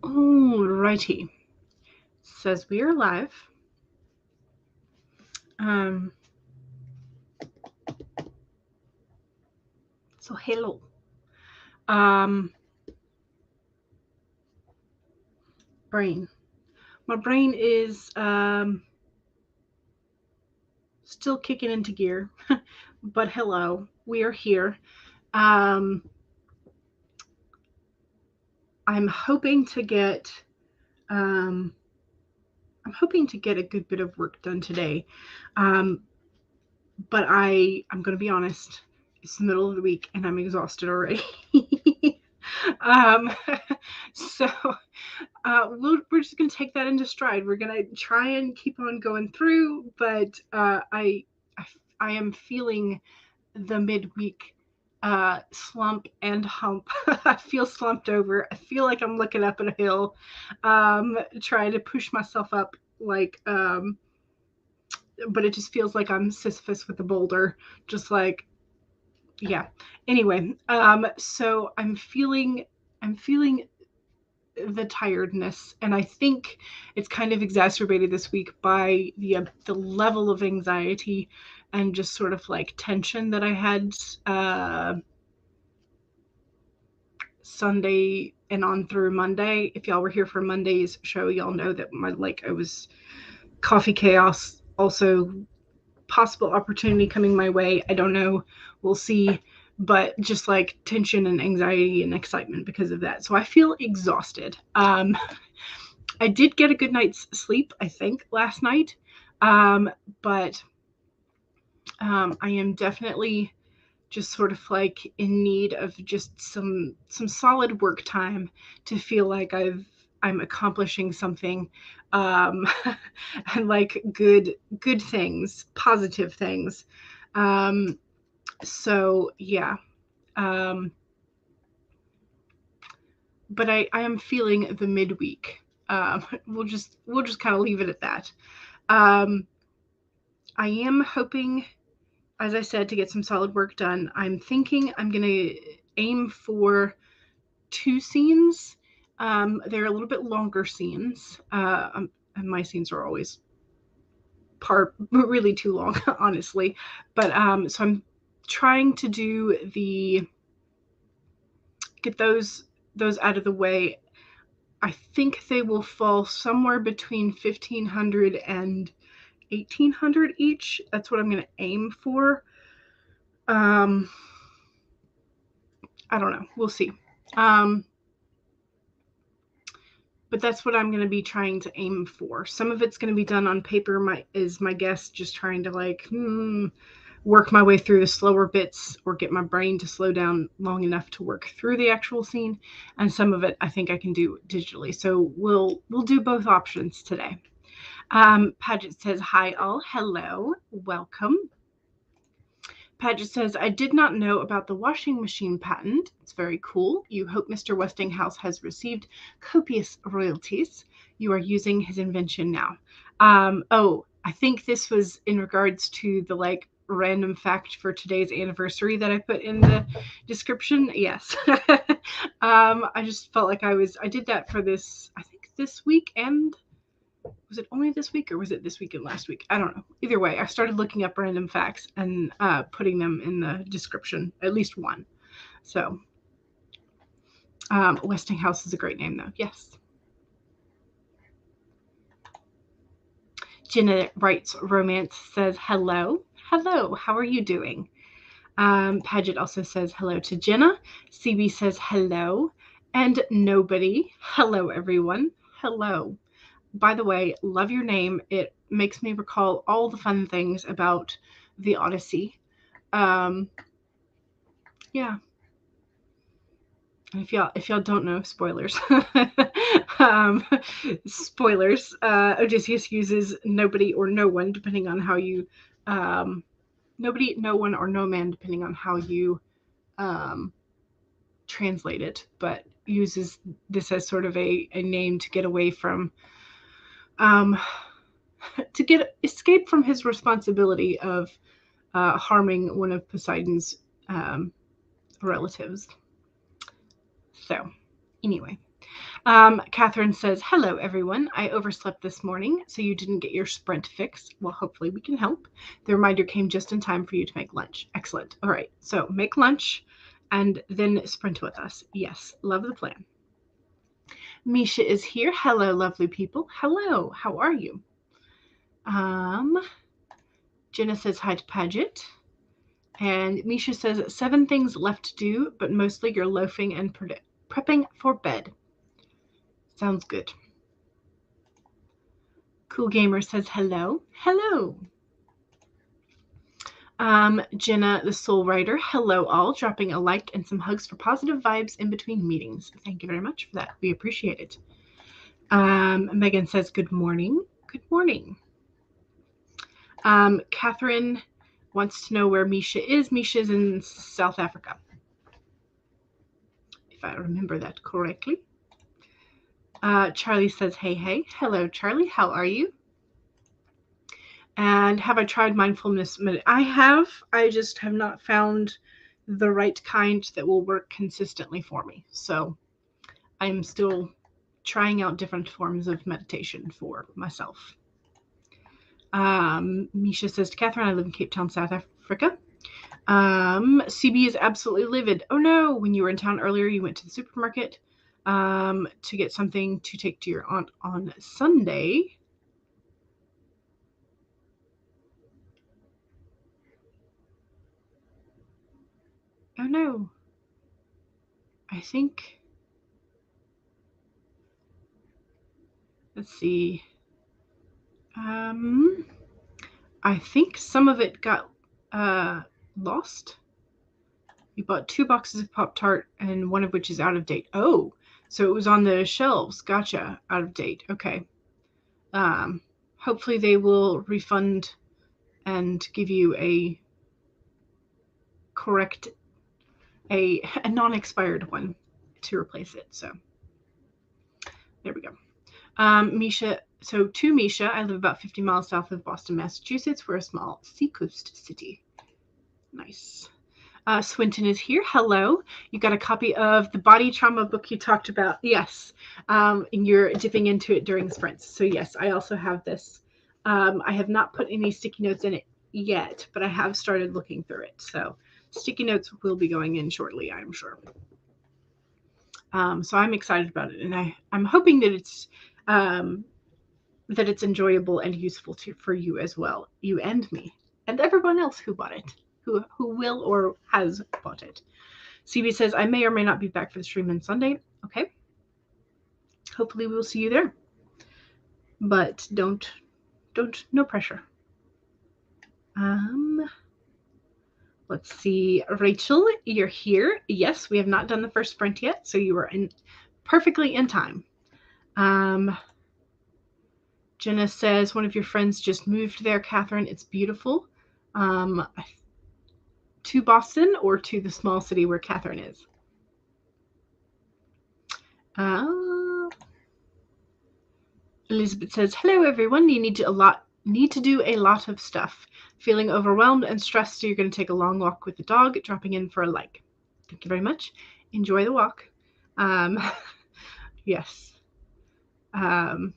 Alrighty. Says we are live. So hello. Brain. My brain is still kicking into gear, but hello, we are here. I'm hoping to get a good bit of work done today. But I'm going to be honest, it's the middle of the week and I'm exhausted already. So we're just going to take that into stride. We're going to try and keep on going through, but I am feeling the midweek slump and hump. I feel slumped over. I feel like I'm looking up at a hill, trying to push myself up like but it just feels like I'm Sisyphus with a boulder, just like, yeah. Anyway, so I'm feeling the tiredness, and I think it's kind of exacerbated this week by the level of anxiety and just sort of like tension that I had Sunday and on through Monday. If y'all were here for Monday's show, y'all know that I was coffee chaos. Also, possible opportunity coming my way. I don't know. We'll see. But just like tension and anxiety and excitement because of that. So I feel exhausted. I did get a good night's sleep, I think, last night. But I am definitely just sort of like in need of just some solid work time to feel like I'm accomplishing something, and like good things, positive things. So yeah. But I am feeling the midweek. We'll just kind of leave it at that. I am hoping, as I said, to get some solid work done. I'm thinking I'm going to aim for 2 scenes. They're a little bit longer scenes. And my scenes are always really too long, honestly. But so I'm trying to get those out of the way. I think they will fall somewhere between 1,500 and 1,800 each. That's what I'm going to aim for. I don't know. We'll see. But that's what I'm going to be trying to aim for. Some of it's going to be done on paper, is my guess, just trying to like work my way through the slower bits or get my brain to slow down long enough to work through the actual scene. And some of it I think I can do digitally. So we'll do both options today. Paget says, hi all. Hello. Welcome. Paget says, I did not know about the washing machine patent. It's very cool. You hope Mr. Westinghouse has received copious royalties. You are using his invention now. I think this was in regards to the like random fact for today's anniversary that I put in the description. Yes. I just felt like I did that for this, I think this week, and was it only this week or was it this week and last week? I don't know. Either way, I started looking up random facts and putting them in the description, at least one. So Westinghouse is a great name though. Yes. Jenna writes romance, says hello. Hello, how are you doing? Paget also says hello to Jenna. CB says hello. And nobody. Hello, everyone. Hello. By the way, love your name. It makes me recall all the fun things about the Odyssey. Yeah. And if y'all don't know, spoilers. Spoilers. Odysseus uses nobody or no one, depending on how you nobody, no one, or no man, depending on how you translate it, but uses this as sort of a name to get away from to escape from his responsibility of harming one of Poseidon's relatives. So, anyway, Catherine says, hello, everyone. I overslept this morning, so you didn't get your sprint fix. Well, hopefully we can help. The reminder came just in time for you to make lunch. Excellent. All right, so make lunch and then sprint with us. Yes, love the plan. Misha is here. Hello, lovely people. Hello, how are you? Jenna says hi to Paget. And Misha says 7 things left to do, but mostly you're loafing and prepping for bed. Sounds good. Cool Gamer says hello. Hello. Jenna, the Soul Writer, hello all. Dropping a like and some hugs for positive vibes in between meetings. Thank you very much for that. We appreciate it. Megan says good morning. Good morning. Catherine wants to know where Misha is. Misha's in South Africa, if I remember that correctly. Charlie says, hey, hey. Hello, Charlie. How are you? And have I tried mindfulness? I have. I just have not found the right kind that will work consistently for me. So I'm still trying out different forms of meditation for myself. Misha says to Catherine, I live in Cape Town, South Africa. CB is absolutely livid. Oh no, when you were in town earlier, you went to the supermarket to get something to take to your aunt on Sunday. Oh no. I think, let's see. I think some of it got lost. You bought 2 boxes of Pop-Tart and one of which is out of date. Oh, so it was on the shelves. Gotcha. Out of date. Okay. Hopefully they will refund and give you a correct, a non-expired one to replace it. So there we go. Misha, so to Misha, I live about 50 miles south of Boston, Massachusetts. We're a small seacoast city. Nice. Swinton is here. Hello. You got a copy of the body trauma book you talked about. Yes. And you're dipping into it during sprints. So yes, I also have this. I have not put any sticky notes in it yet, but I have started looking through it. So sticky notes will be going in shortly, I'm sure. So I'm excited about it, and I'm hoping that it's enjoyable and useful for you as well, you and me, and everyone else who bought it, who will or has bought it. CB says, I may or may not be back for the stream on Sunday. Okay. Hopefully we'll see you there. But don't, no pressure. Let's see. Rachel, you're here. Yes, we have not done the first sprint yet, so you are perfectly in time. Jenna says, one of your friends just moved there, Catherine. It's beautiful. To Boston or to the small city where Catherine is? Elizabeth says, hello, everyone. You need to do a lot of stuff. Feeling overwhelmed and stressed, so you're going to take a long walk with the dog, dropping in for a like. Thank you very much. Enjoy the walk. Yes. And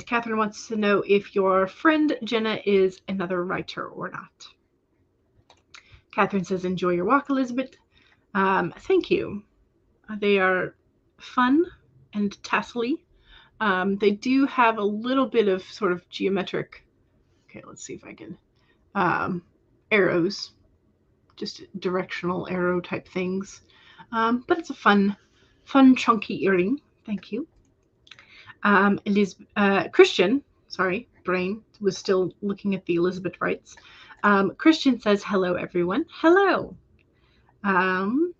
Catherine wants to know if your friend Jenna is another writer or not. Catherine says, enjoy your walk, Elizabeth. Thank you. They are fun and tassely. They do have a little bit of sort of geometric. Okay, let's see if I can. Arrows, just directional arrow type things. But it's a fun, chunky earring. Thank you. Christian, sorry, brain was still looking at the Elizabeth writes. Christian says, hello, everyone. Hello. And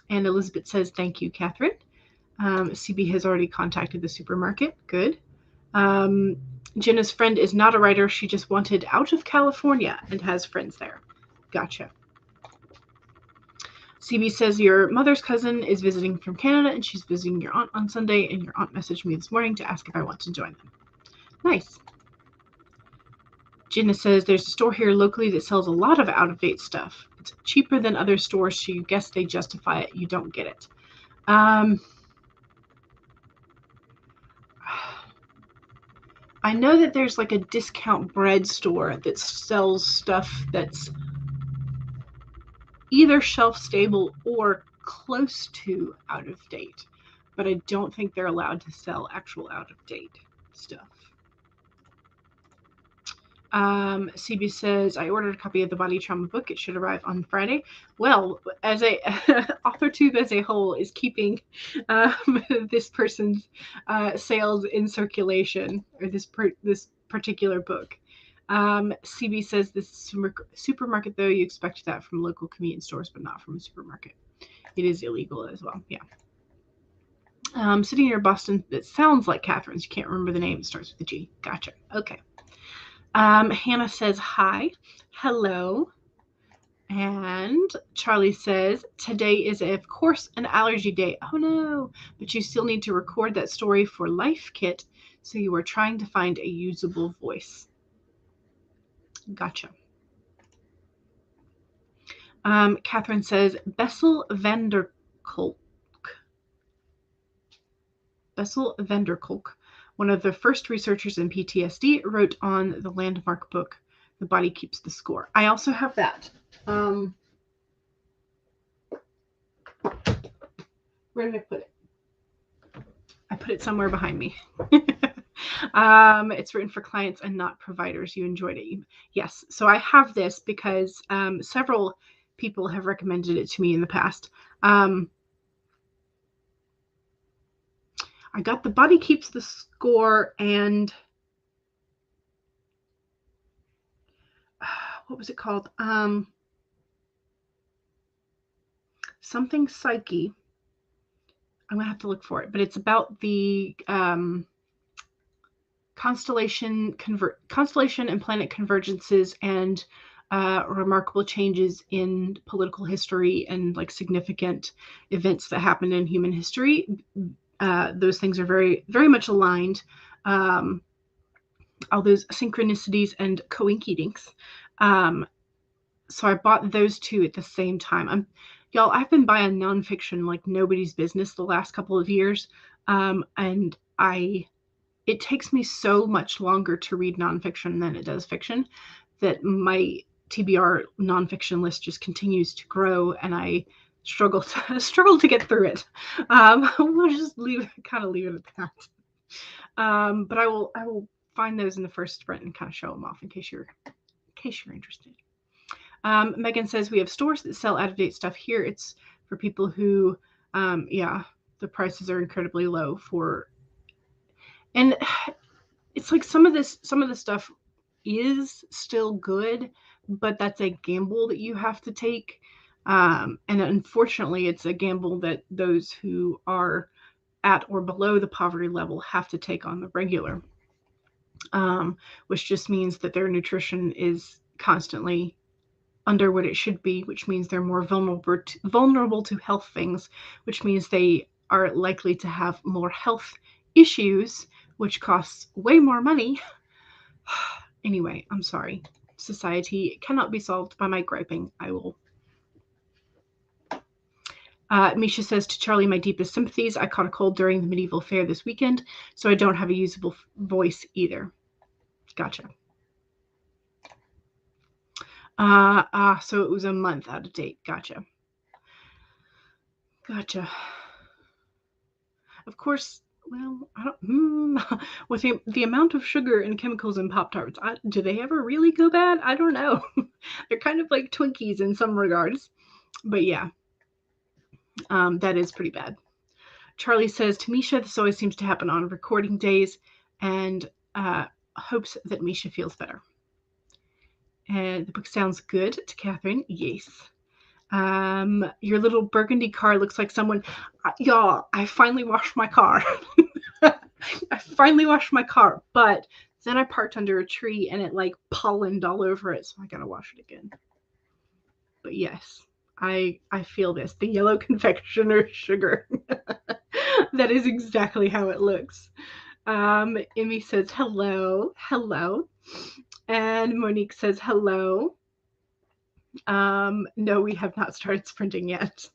Elizabeth says, thank you, Catherine. CB has already contacted the supermarket. Good. Jenna's friend is not a writer. She just wanted out of California and has friends there. Gotcha. CB says your mother's cousin is visiting from Canada and she's visiting your aunt on Sunday, and your aunt messaged me this morning to ask if I want to join them. Nice. Jenna says there's a store here locally that sells a lot of out-of-date stuff. It's cheaper than other stores, so you guess they justify it. You don't get it. I know that there's like a discount bread store that sells stuff that's either shelf stable or close to out of date, but I don't think they're allowed to sell actual out of date stuff. CB says, I ordered a copy of the Body Trauma book. It should arrive on Friday. Well, as a authortube as a whole is keeping this person's sales in circulation, or this particular book. CB says this supermarket, though, you expect that from local convenience stores, but not from a supermarket. It is illegal as well. Yeah. Sitting near Boston, that sounds like Catherine's. You can't remember the name. It starts with a G. Gotcha. Okay. Hannah says, hi. Hello. And Charlie says, today is, of course, an allergy day. Oh, no. But you still need to record that story for Life Kit, so you are trying to find a usable voice. Gotcha. Catherine says, Bessel van der Kolk. Bessel van der Kolk, one of the first researchers in PTSD, wrote on the landmark book, The Body Keeps the Score. I also have that. Where did I put it? I put it somewhere behind me. It's written for clients and not providers. You enjoyed it. Yes. So I have this because several people have recommended it to me in the past. I got The Body Keeps the Score and what was it called? Something Psyche. I'm going to have to look for it, but it's about the constellation and planet convergences and remarkable changes in political history and like significant events that happened in human history. Those things are very, very much aligned. All those synchronicities and coincidings. So I bought those two at the same time. Y'all, I've been buying nonfiction like nobody's business the last couple of years. And it takes me so much longer to read nonfiction than it does fiction that my TBR nonfiction list just continues to grow, and I struggle to get through it. We'll just leave it at that. But I will find those in the first sprint and kind of show them off in case you're interested. Megan says, we have stores that sell out-of-date stuff here. It's for people who, the prices are incredibly low for, and it's like some of the stuff is still good, but that's a gamble that you have to take. And unfortunately, it's a gamble that those who are at or below the poverty level have to take on the regular, which just means that their nutrition is constantly under what it should be, which means they're more vulnerable to health things, which means they are likely to have more health issues, which costs way more money. Anyway, I'm sorry. Society cannot be solved by my griping. I will. Misha says, to Charlie, my deepest sympathies. I caught a cold during the medieval fair this weekend, so I don't have a usable voice either. Gotcha. So it was a month out of date. Gotcha. Of course, well, I don't, with the amount of sugar and chemicals in Pop-Tarts, do they ever really go bad? I don't know. They're kind of like Twinkies in some regards, but yeah, that is pretty bad. Charlie says, to Misha, this always seems to happen on recording days, and hopes that Misha feels better. And the book sounds good to Catherine. Yes. Your little burgundy car looks like someone. Y'all, I finally washed my car. But then I parked under a tree and it like pollened all over it, so I gotta wash it again. But yes, I feel this. The yellow confectioner sugar. That is exactly how it looks. Emmy says hello. And Monique says hello. No, we have not started sprinting yet.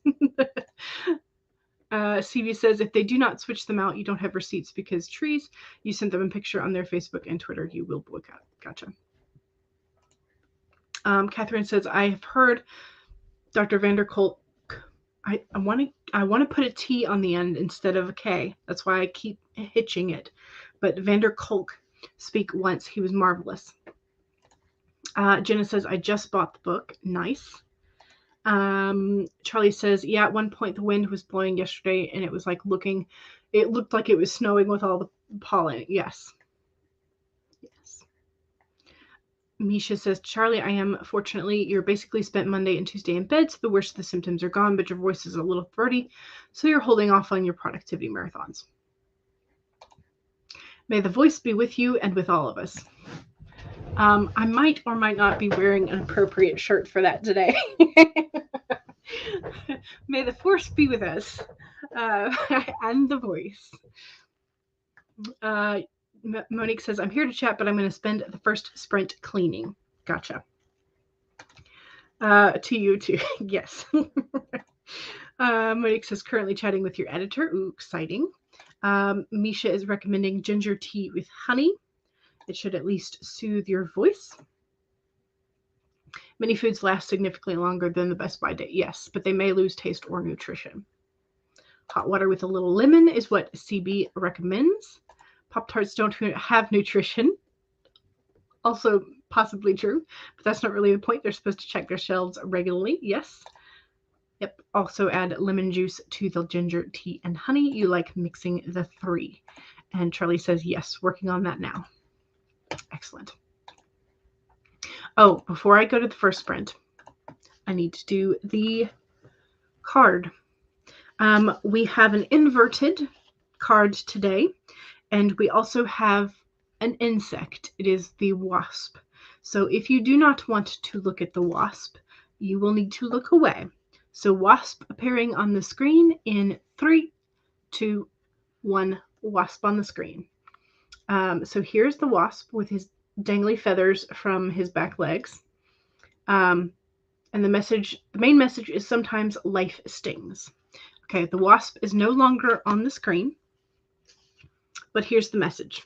CV says, if they do not switch them out, you don't have receipts because trees. You sent them a picture on their Facebook and Twitter. You will boycott. Gotcha. Catherine says, I have heard Dr. Vanderkolk. I want to put a T on the end instead of a K. That's why I keep hitching it. But Vanderkolk speak once. He was marvelous. Jenna says, I just bought the book. Nice. Charlie says, yeah, at one point the wind was blowing yesterday and it was like it looked like it was snowing with all the pollen. Yes. Yes. Misha says, Charlie, I am fortunately, you're basically spent Monday and Tuesday in bed, so the worst of the symptoms are gone, but your voice is a little throaty, so you're holding off on your productivity marathons. May the voice be with you and with all of us. I might or might not be wearing an appropriate shirt for that today. May the force be with us and the voice. Monique says, I'm here to chat, but I'm going to spend the first sprint cleaning. Gotcha. To you too. Yes. Monique says, currently chatting with your editor. Ooh, exciting. Misha is recommending ginger tea with honey. It should at least soothe your voice. Many foods last significantly longer than the best by date. Yes, but they may lose taste or nutrition. Hot water with a little lemon is what CB recommends. Pop-Tarts don't have nutrition. Also possibly true, but that's not really the point. They're supposed to check their shelves regularly. Yes. Yep. Also add lemon juice to the ginger tea and honey. You like mixing the three. And Charlie says, yes, working on that now. Excellent. Oh, before I go to the first sprint, I need to do the card. We have an inverted card today, and we also have an insect. It is the wasp. So if you do not want to look at the wasp, you will need to look away. So wasp appearing on the screen in 3, 2, 1, wasp on the screen. So here's the wasp with his dangly feathers from his back legs. And the main message is sometimes life stings. Okay, the wasp is no longer on the screen, but here's the message.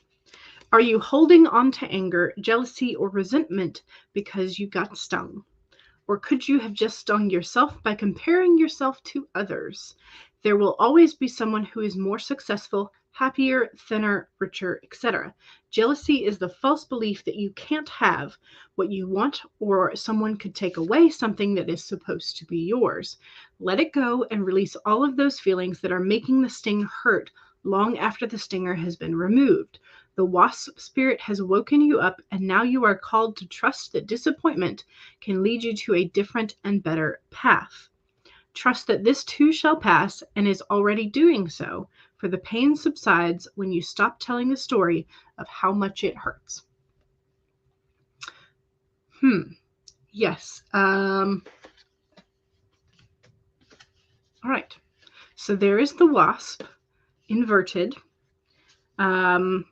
Are you holding on to anger, jealousy, or resentment because you got stung? Or could you have just stung yourself by comparing yourself to others? There will always be someone who is more successful, happier, thinner, richer, etc. Jealousy is the false belief that you can't have what you want or someone could take away something that is supposed to be yours. Let it go and release all of those feelings that are making the sting hurt long after the stinger has been removed. The wasp spirit has woken you up, and now you are called to trust that disappointment can lead you to a different and better path. Trust that this too shall pass and is already doing so, for the pain subsides when you stop telling the story of how much it hurts. Yes. All right. So there is the wasp inverted, telling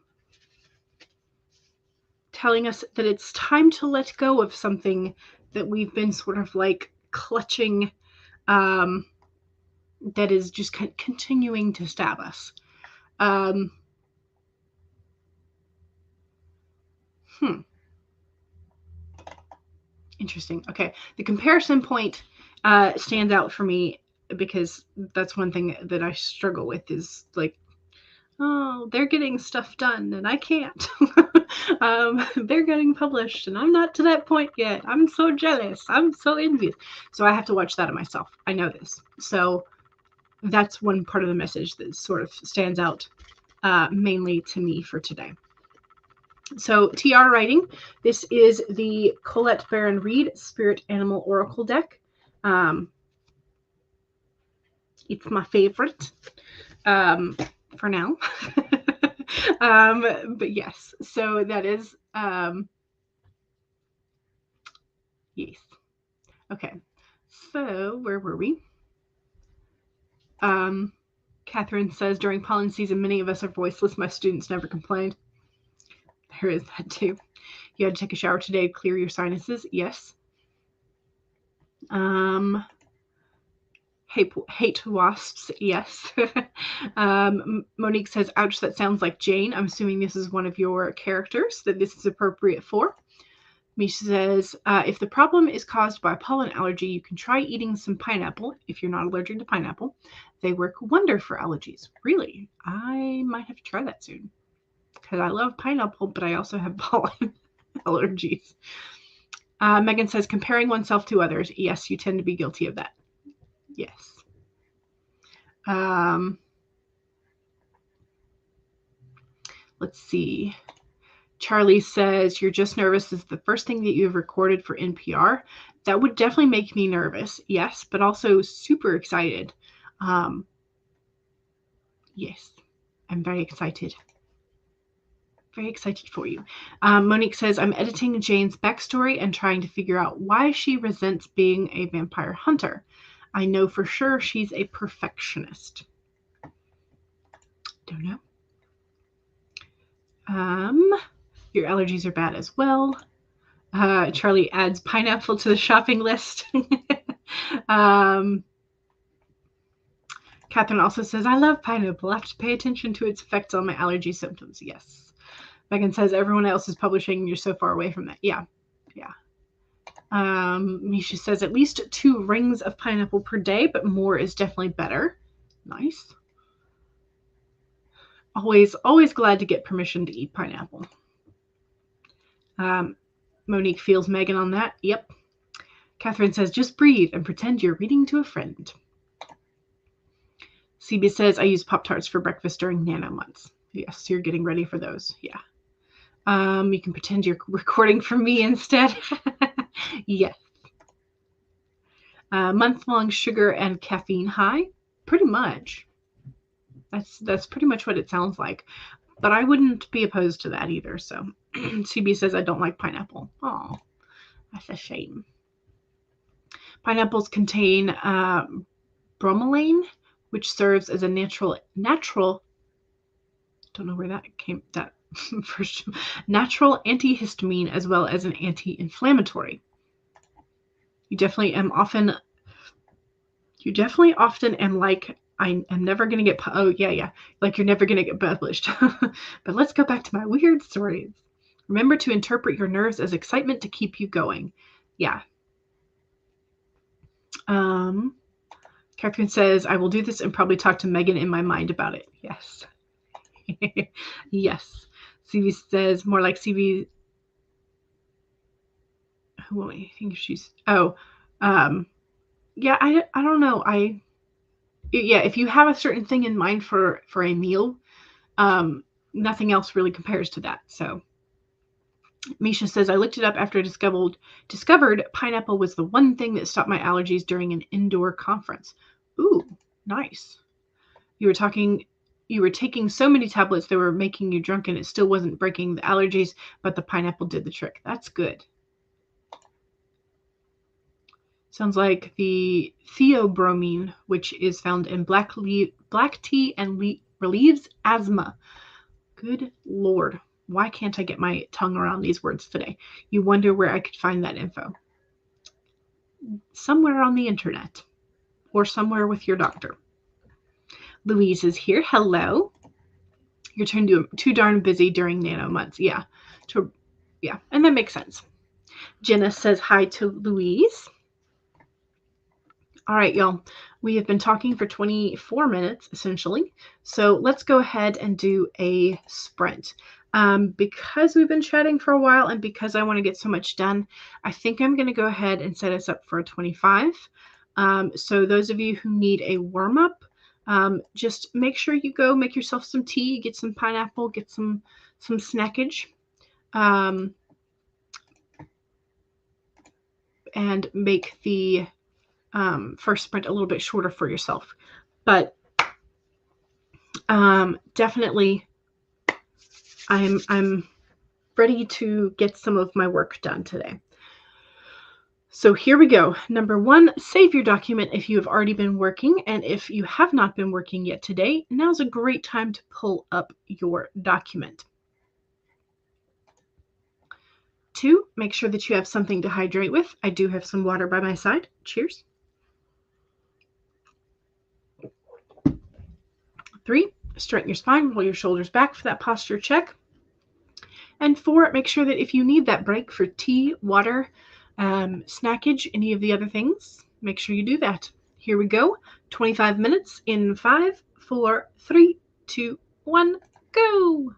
us that it's time to let go of something that we've been sort of like clutching, that is just continuing to stab us. Interesting. Okay. The comparison point stands out for me because that's one thing that I struggle with is like, oh, they're getting stuff done and I can't. They're getting published and I'm not to that point yet. I'm so jealous. I'm so envious. So I have to watch that of myself. I know this. So that's one part of the message that sort of stands out mainly to me for today. So TR writing, this is the Colette Baron Reed Spirit Animal Oracle deck. It's my favorite for now. But yes, so that is, yes. Okay, so where were we? Catherine says, during pollen season, many of us are voiceless. My students never complained. There is that too. You had to take a shower today to clear your sinuses. Yes. Hate wasps, yes. Monique says, ouch, that sounds like Jane. I'm assuming this is one of your characters that this is appropriate for. Misha says, if the problem is caused by pollen allergy, you can try eating some pineapple if you're not allergic to pineapple. They work wonder for allergies. Really? I might have to try that soon. Because I love pineapple, but I also have pollen allergies. Megan says, comparing oneself to others. Yes, you tend to be guilty of that. Yes. Let's see. Charlie says, you're just nervous. This is the first thing that you've recorded for NPR. That would definitely make me nervous. Yes, but also super excited. Yes, I'm very excited. Very excited for you. Monique says, I'm editing Jane's backstory and trying to figure out why she resents being a vampire hunter. I know for sure she's a perfectionist. Don't know. Your allergies are bad as well. Charlie adds pineapple to the shopping list. Catherine also says, I love pineapple. I have to pay attention to its effects on my allergy symptoms. Yes. Megan says, everyone else is publishing and you're so far away from that. Yeah. Misha says, at least 2 rings of pineapple per day, but more is definitely better. Nice. Always glad to get permission to eat pineapple. Monique feels Megan on that. Yep. Catherine says, just breathe and pretend you're reading to a friend. CB says, I use Pop-Tarts for breakfast during nano months. Yes, you're getting ready for those. Yeah. You can pretend you're recording for me instead. Yes. Month-long sugar and caffeine high. Pretty much. That's pretty much what it sounds like. But I wouldn't be opposed to that either. So CB says, I don't like pineapple. Oh, that's a shame. Pineapples contain bromelain, which serves as a natural don't know where that came, that first, natural antihistamine as well as an anti-inflammatory. You definitely often am like, I am never going to get, like you're never going to get published. But let's go back to my weird stories. Remember to interpret your nerves as excitement to keep you going. Yeah. Catherine says, I will do this and probably talk to Megan in my mind about it. Yes. Yes. CV says, more like CV. Who I think she's, yeah, I don't know. If you have a certain thing in mind for a meal, nothing else really compares to that. So Misha says, I looked it up after I discovered pineapple was the one thing that stopped my allergies during an indoor conference. Ooh, nice. You were taking so many tablets they were making you drunk and it still wasn't breaking the allergies, but the pineapple did the trick. That's good. Sounds like the theobromine, which is found in black tea and relieves asthma. Good Lord. Why can't I get my tongue around these words today? You wonder where I could find that info. Somewhere on the internet or somewhere with your doctor. Louise is here. Hello. You're too darn busy during nano months. Yeah. And that makes sense. Jenna says hi to Louise. All right, y'all. We have been talking for 24 minutes, essentially. So let's go ahead and do a sprint. Because we've been chatting for a while and because I want to get so much done, I think I'm going to go ahead and set us up for a 25. So those of you who need a warm-up, just make sure you go make yourself some tea, get some pineapple, get some snackage, and make the first sprint a little bit shorter for yourself. But definitely I'm ready to get some of my work done today. So here we go. Number 1, save your document if you have already been working. And if you have not been working yet today, now's a great time to pull up your document. 2, make sure that you have something to hydrate with. I do have some water by my side. Cheers. 3, straighten your spine, roll your shoulders back for that posture check. And 4, make sure that if you need that break for tea, water, snackage, any of the other things, make sure you do that. Here we go. 25 minutes in 5, 4, 3, 2, 1, go.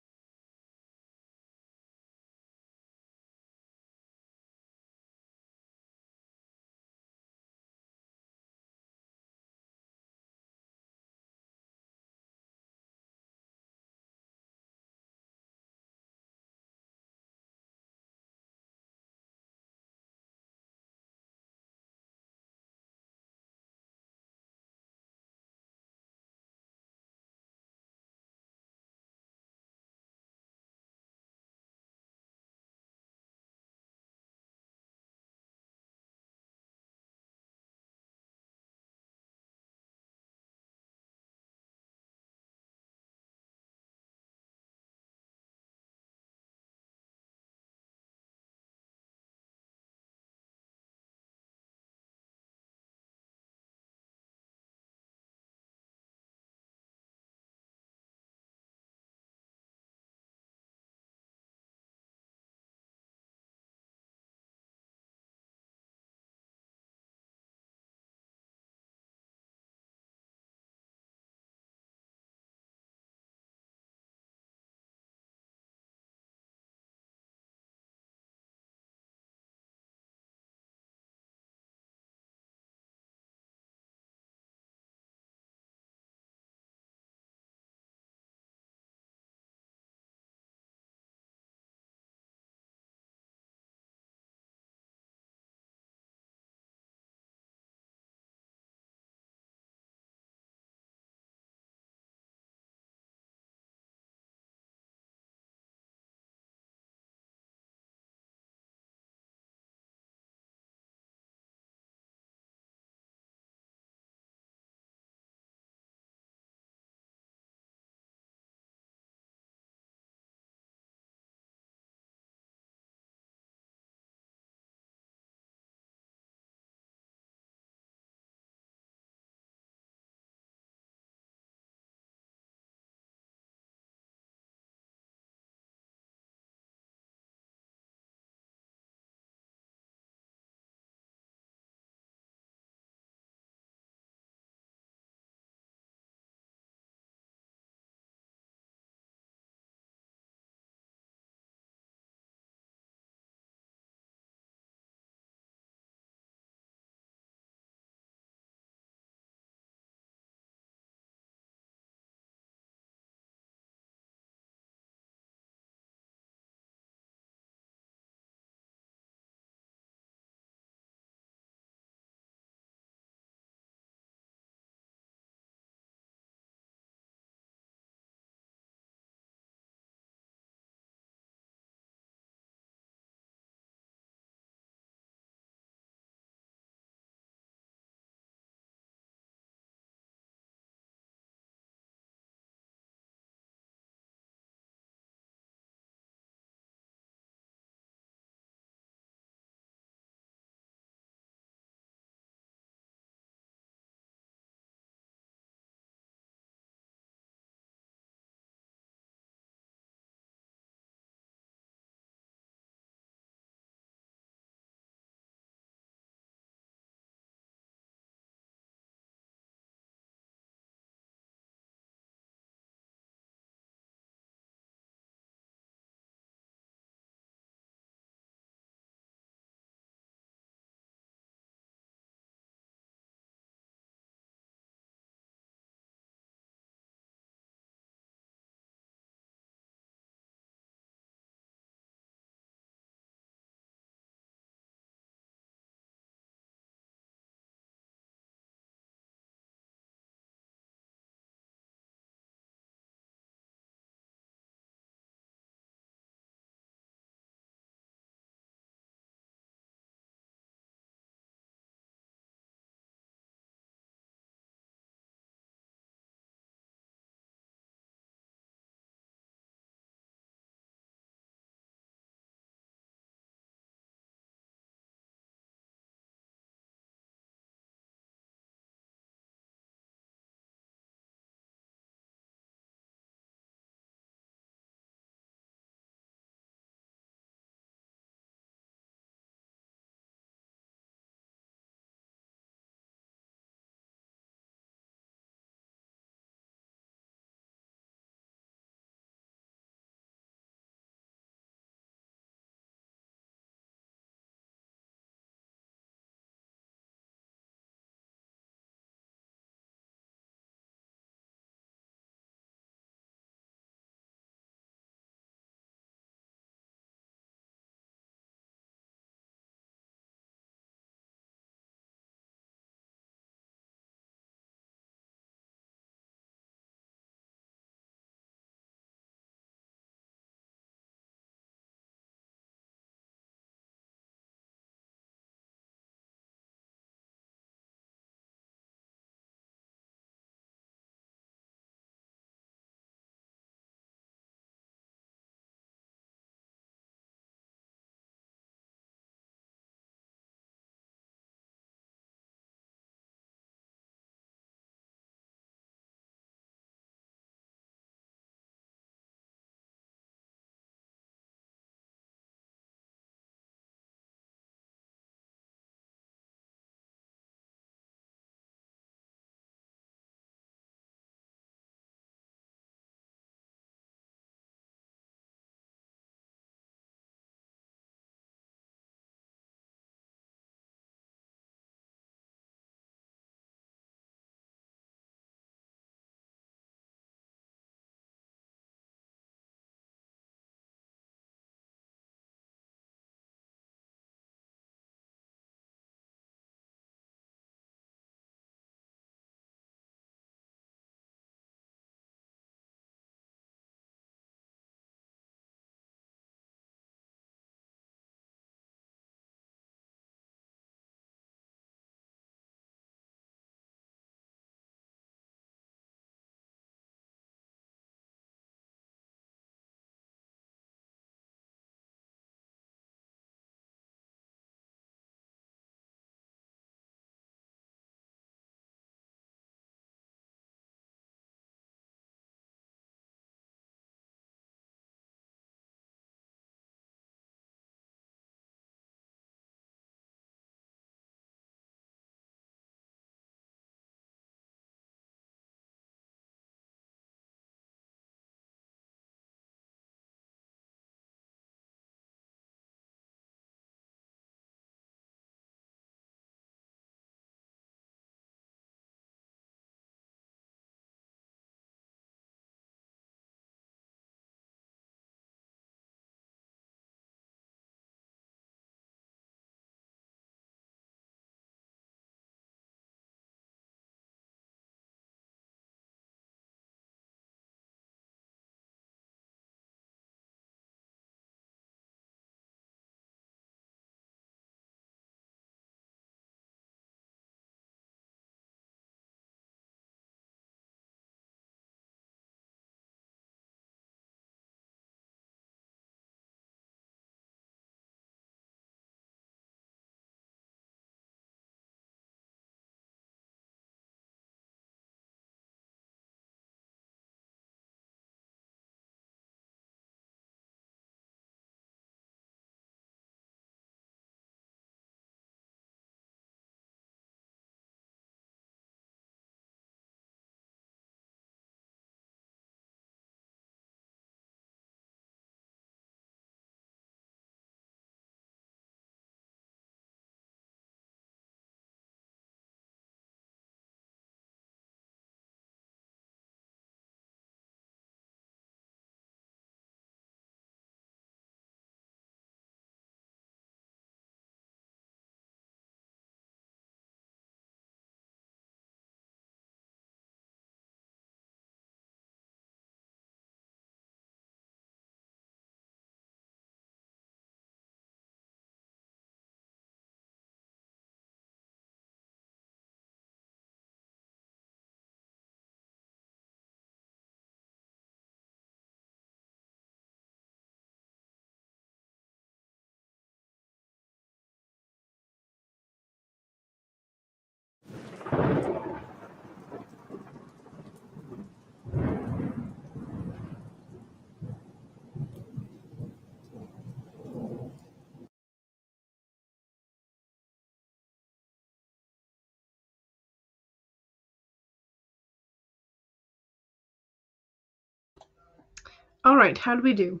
All right, how do we do?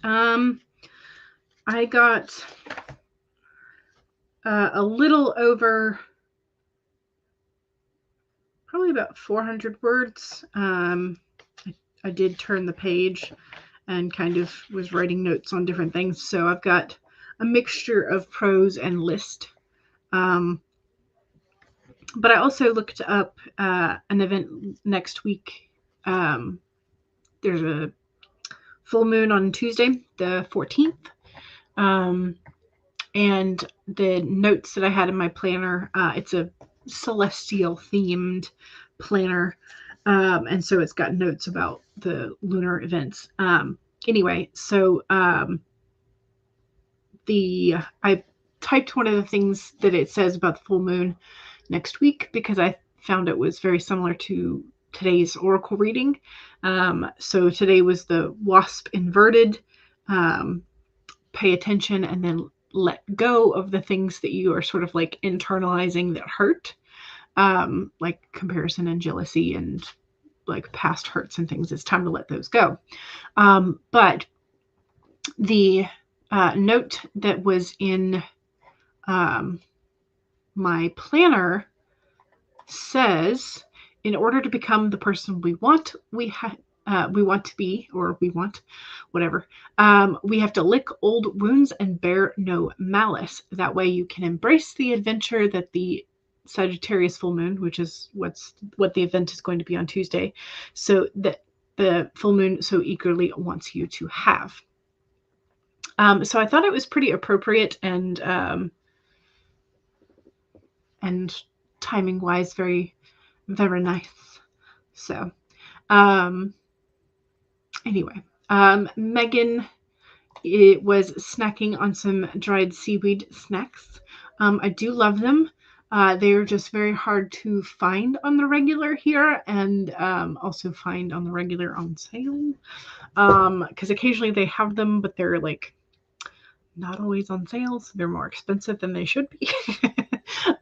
I got a little over, probably about 400 words. I did turn the page and kind of was writing notes on different things. So I've got a mixture of prose and list. But I also looked up an event next week. There's a full moon on Tuesday, the 14th. And the notes that I had in my planner, it's a celestial themed planner. And so it's got notes about the lunar events. Anyway, so I typed one of the things that it says about the full moon next week because I found it was very similar to today's oracle reading. So today was the wasp inverted. Pay attention and then let go of the things that you are sort of like internalizing that hurt, like comparison and jealousy and like past hurts and things. It's time to let those go. But the note that was in my planner says, in order to become the person we want, we want to be, or we want whatever, we have to lick old wounds and bear no malice. That way you can embrace the adventure that the Sagittarius full moon, which is what the event is going to be on Tuesday, so that the full moon so eagerly wants you to have. So I thought it was pretty appropriate and timing wise, very, very nice. So anyway, Megan, it was snacking on some dried seaweed snacks. I do love them. They're just very hard to find on the regular here, and also find on the regular on sale. Because occasionally they have them, but they're like not always on sale, so they're more expensive than they should be.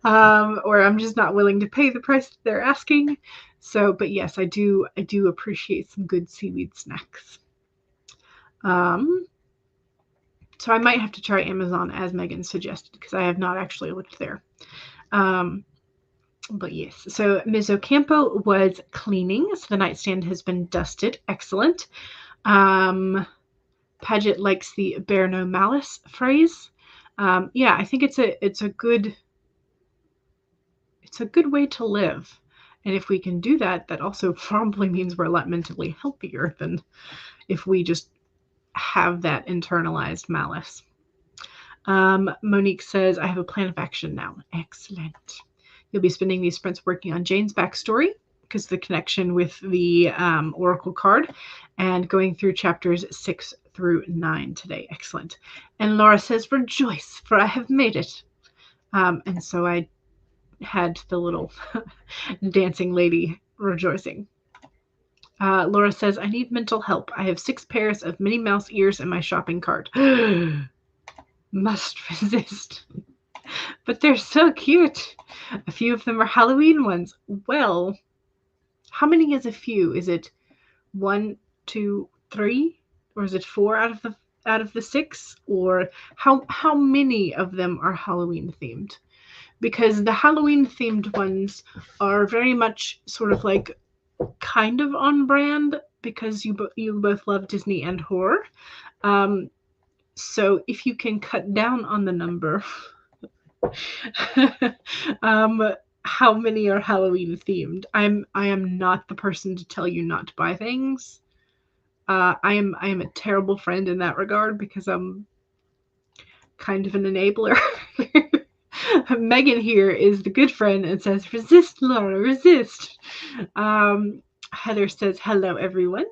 Or I'm just not willing to pay the price that they're asking. So, but yes, I do appreciate some good seaweed snacks. So I might have to try Amazon as Megan suggested, because I have not actually looked there. But yes, so Ms. Ocampo was cleaning, so the nightstand has been dusted. Excellent. Paget likes the bear no malice phrase. Yeah, I think it's a good way to live. And if we can do that, that also probably means we're a lot mentally healthier than if we just have that internalized malice. Monique says, I have a plan of action now. Excellent. You'll be spending these sprints working on Jane's backstory, because the connection with the oracle card, and going through chapters 6 through 9 today. Excellent. And Laura says, rejoice, for I have made it. And so I had the little dancing lady rejoicing. Laura says, I need mental help. I have 6 pairs of Minnie Mouse ears in my shopping cart. Must resist. But they're so cute. A few of them are Halloween ones. Well, how many is a few? Is it 1, 2, 3? Or is it 4 out of the 6? Or how many of them are Halloween themed? Because the Halloween themed ones are very much sort of like kind of on brand, because you both love Disney and horror. So if you can cut down on the number, how many are Halloween themed? I am not the person to tell you not to buy things. I am a terrible friend in that regard, because I'm kind of an enabler. Megan here is the good friend and says, resist, Laura, resist. Heather says, hello, everyone.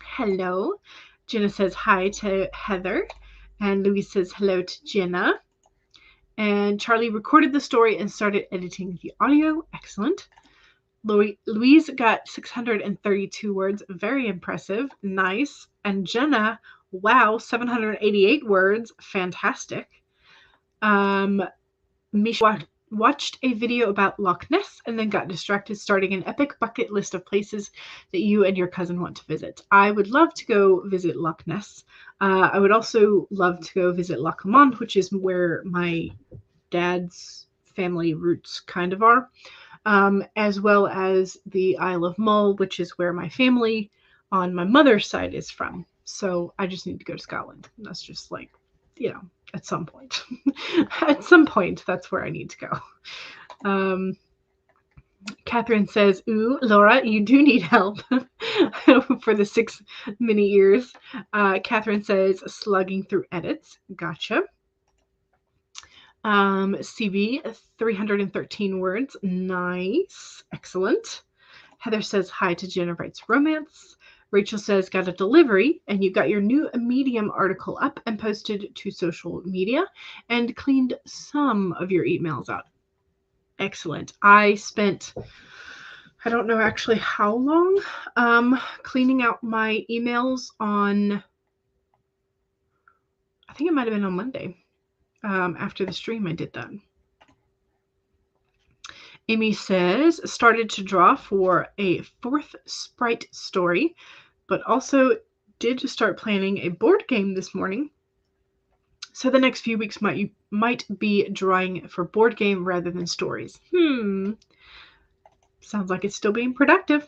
Hello. Jenna says hi to Heather. And Louise says hello to Jenna. And Charlie recorded the story and started editing the audio. Excellent. Louise got 632 words. Very impressive. Nice. And Jenna, wow, 788 words. Fantastic. Misha watched a video about Loch Ness and then got distracted starting an epic bucket list of places that you and your cousin want to visit. I would love to go visit Loch Ness. I would also love to go visit Loch Lomond, which is where my dad's family roots kind of are, as well as the Isle of Mull, which is where my family on my mother's side is from. So I just need to go to Scotland. That's just like, you know, at some point. At some point, that's where I need to go. Catherine says, ooh, Laura, you do need help for the 6 mini ears. Catherine says, slugging through edits. Gotcha. CB, 313 words. Nice. Excellent. Heather says, hi to Jenna Writes Romance. Rachel says, got a delivery, and you got your new Medium article up and posted to social media and cleaned some of your emails out. Excellent. I spent, I don't know actually how long, cleaning out my emails on, I think it might have been on Monday. After the stream, I did that. Amy says, started to draw for a 4th Sprite story, but also did start planning a board game this morning. So the next few weeks might be drawing for board game rather than stories. Sounds like it's still being productive.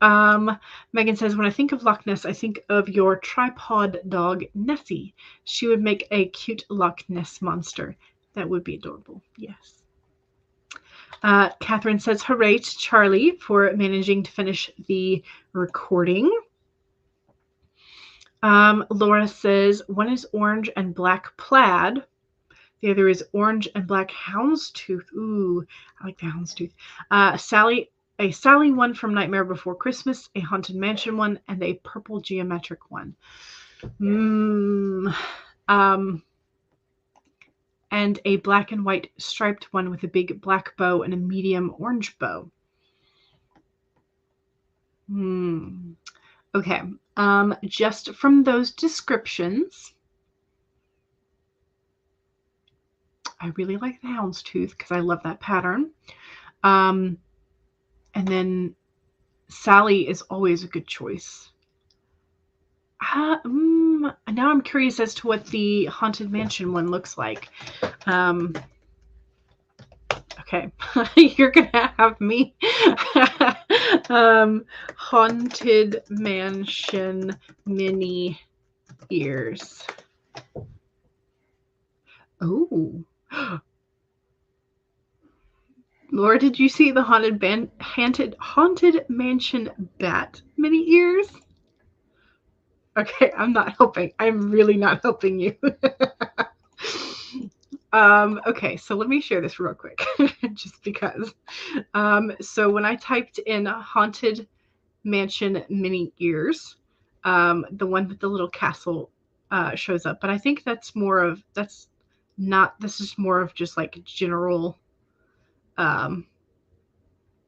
Megan says, when I think of Loch Ness, I think of your tripod dog, Nessie. She would make a cute Loch Ness monster. That would be adorable. Yes. Catherine says, hooray to Charlie for managing to finish the recording. Laura says, one is orange and black plaid. The other is orange and black houndstooth. Ooh, I like the houndstooth. A Sally one from Nightmare Before Christmas, a Haunted Mansion one, and a purple geometric one. And a black and white striped one with a big black bow and a medium orange bow. Okay. Just from those descriptions, I really like the houndstooth because I love that pattern. And then Sally is always a good choice. Now I'm curious as to what the Haunted Mansion one looks like. Okay, you're gonna have me. Haunted Mansion mini ears. Oh. Laura, did you see the Haunted Mansion bat mini ears? Okay, I'm not helping. I'm really not helping you. Okay, so let me share this real quick, just because. So when I typed in Haunted Mansion mini ears, the one with the little castle shows up, but I think this is more of just like general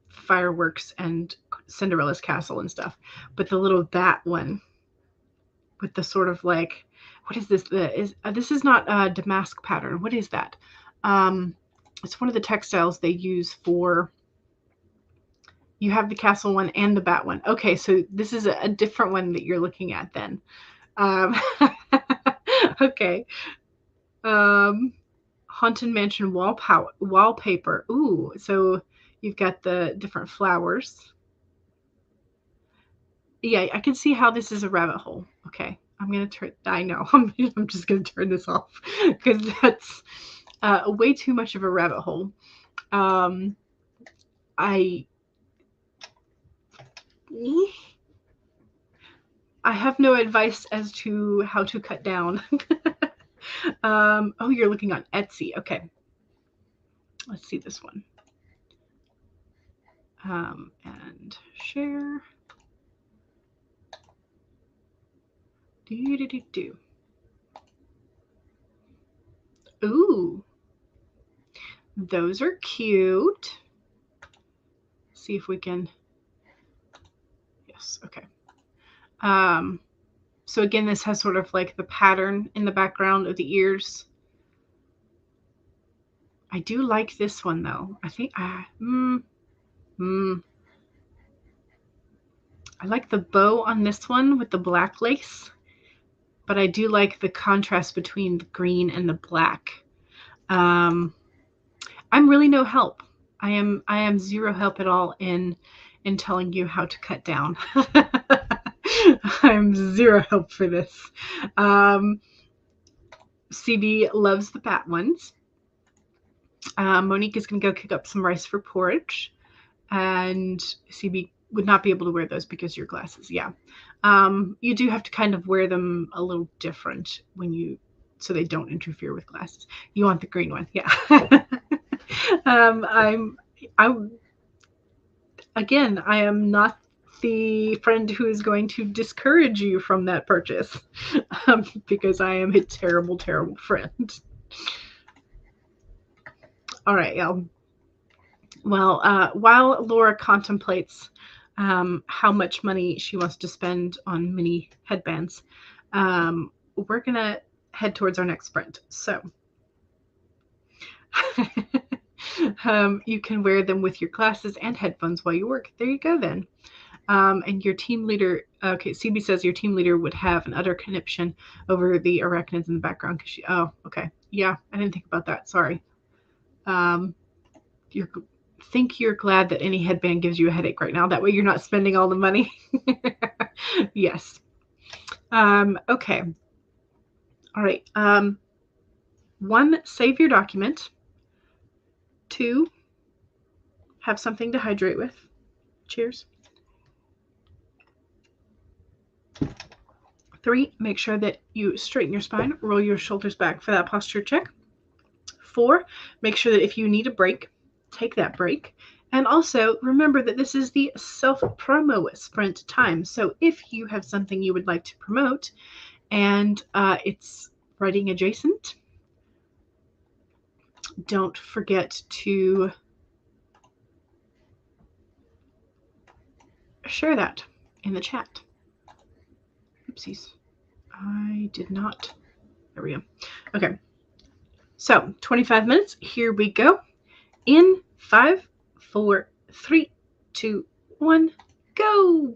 fireworks and Cinderella's castle and stuff. But the little bat one with the sort of like, what is this? This is not a damask pattern. What is that? It's one of the textiles they use for. You have the castle one and the bat one. Okay, so this is a different one that you're looking at then. Okay. Haunted Mansion wallpaper. Ooh, so you've got the different flowers. Yeah, I can see how this is a rabbit hole. Okay, I'm gonna turn. I know. I'm just gonna turn this off because that's way too much of a rabbit hole. I have no advice as to how to cut down. Oh, you're looking on Etsy. Okay, let's see this one. And share. Do. Ooh. those are cute. See if we can, yes, okay. So again, this has sort of like the pattern in the background of the ears. I do like this one though. I think, I like the bow on this one with the black lace, but I do like the contrast between the green and the black. I'm really no help. I am zero help at all in telling you how to cut down. I'm zero help for this. CB loves the fat ones. Monique is going to go kick up some rice for porridge, and CB would not be able to wear those because of your glasses. Yeah. You do have to kind of wear them a little different so they don't interfere with glasses. You want the green one. Yeah. I am not the friend who is going to discourage you from that purchase, because I am a terrible, terrible friend. All right, y'all. Well, while Laura contemplates how much money she wants to spend on mini headbands, we're going to head towards our next sprint. So you can wear them with your glasses and headphones while you work. There you go then. And your team leader, okay, CB says your team leader would have an utter conniption over the arachnids in the background. Oh, okay. Yeah, I didn't think about that. Sorry. You're glad that any headband gives you a headache right now. That way you're not spending all the money. Yes. Okay. All right. 1, save your document. 2, have something to hydrate with. Cheers. 3, make sure that you straighten your spine, roll your shoulders back for that posture check. 4, make sure that if you need a break, take that break. And also remember that this is the self-promo sprint time. So if you have something you would like to promote and it's writing adjacent, don't forget to share that in the chat. Oopsies. I did not. There we go. Okay. So 25 minutes. Here we go. In 5, 4, 3, 2, 1, go.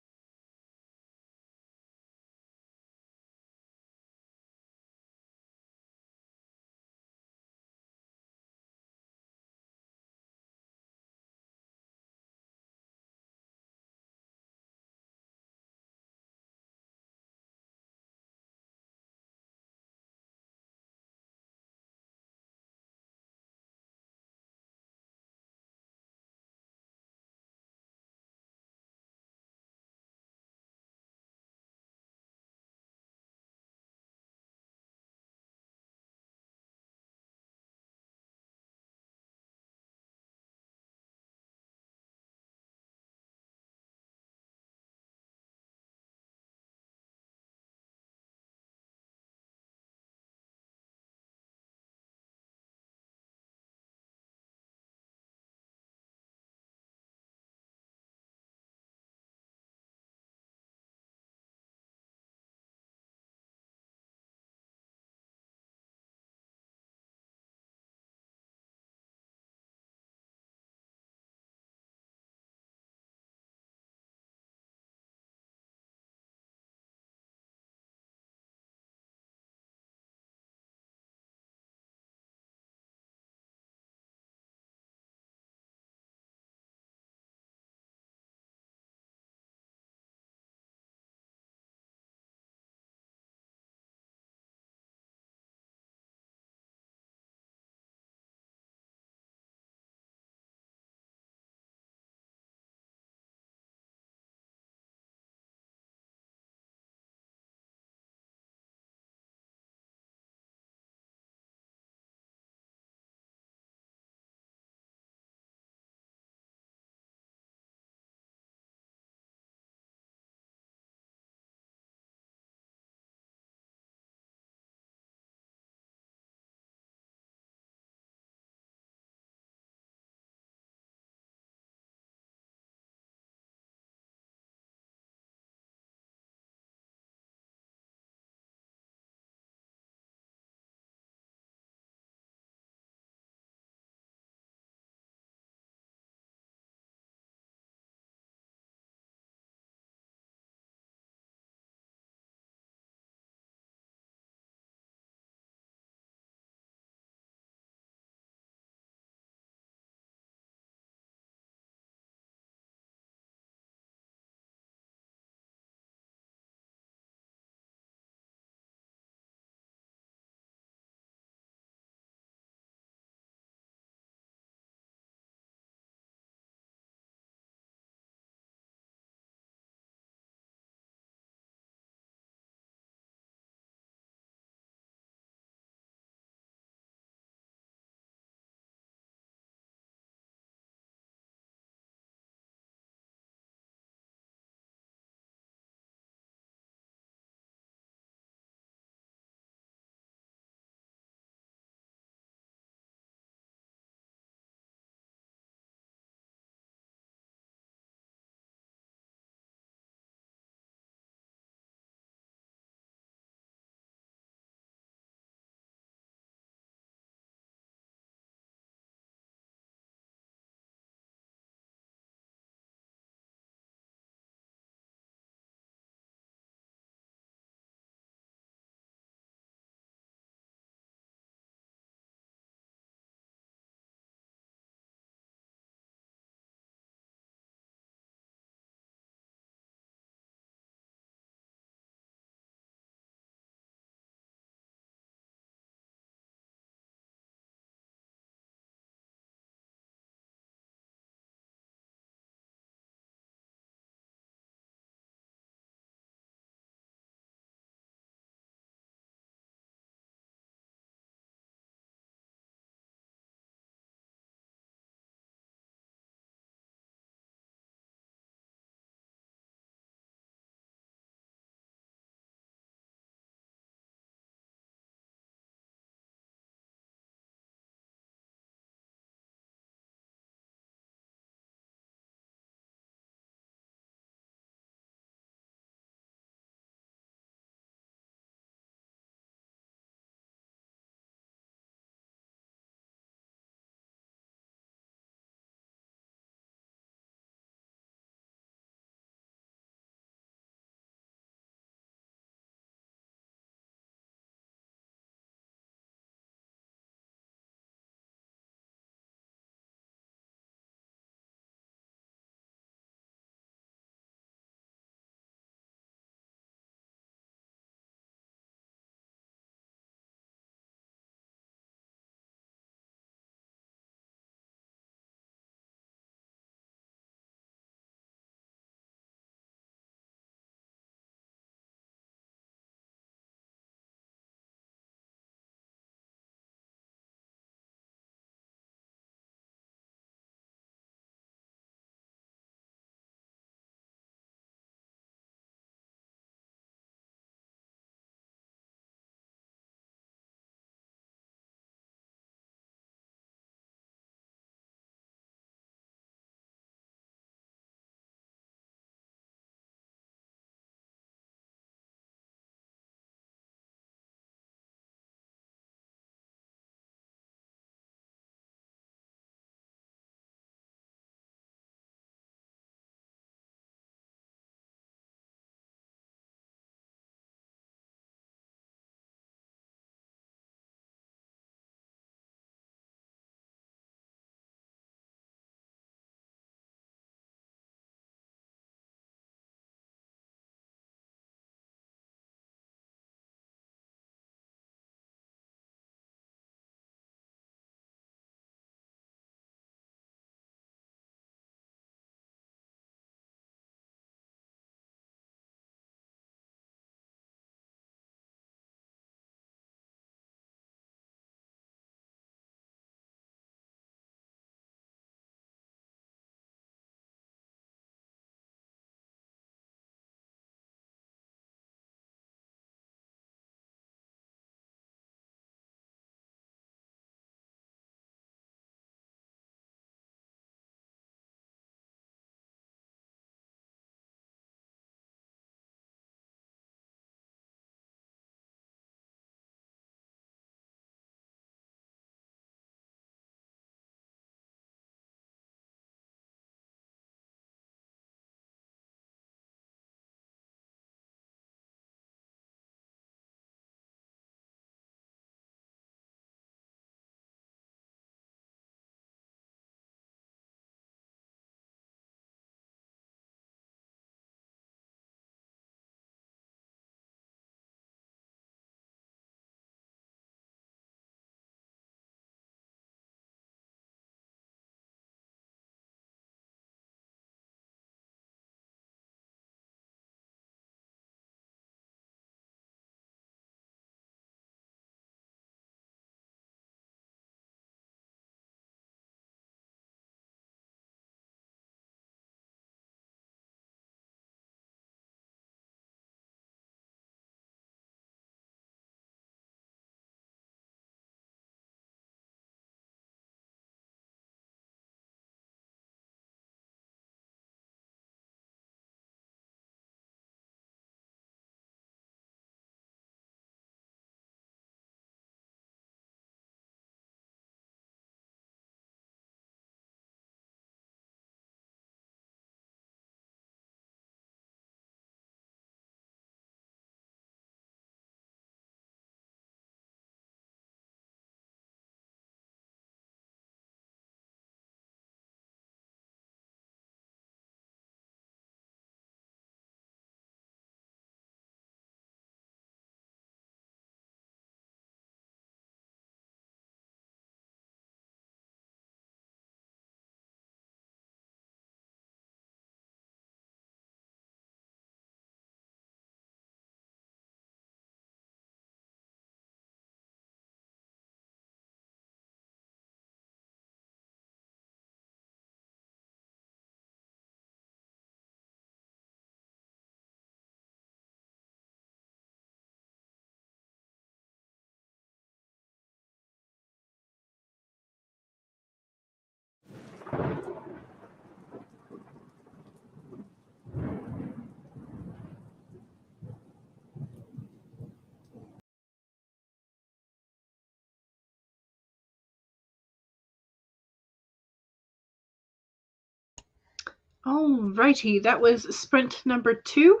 Alrighty, that was sprint number 2,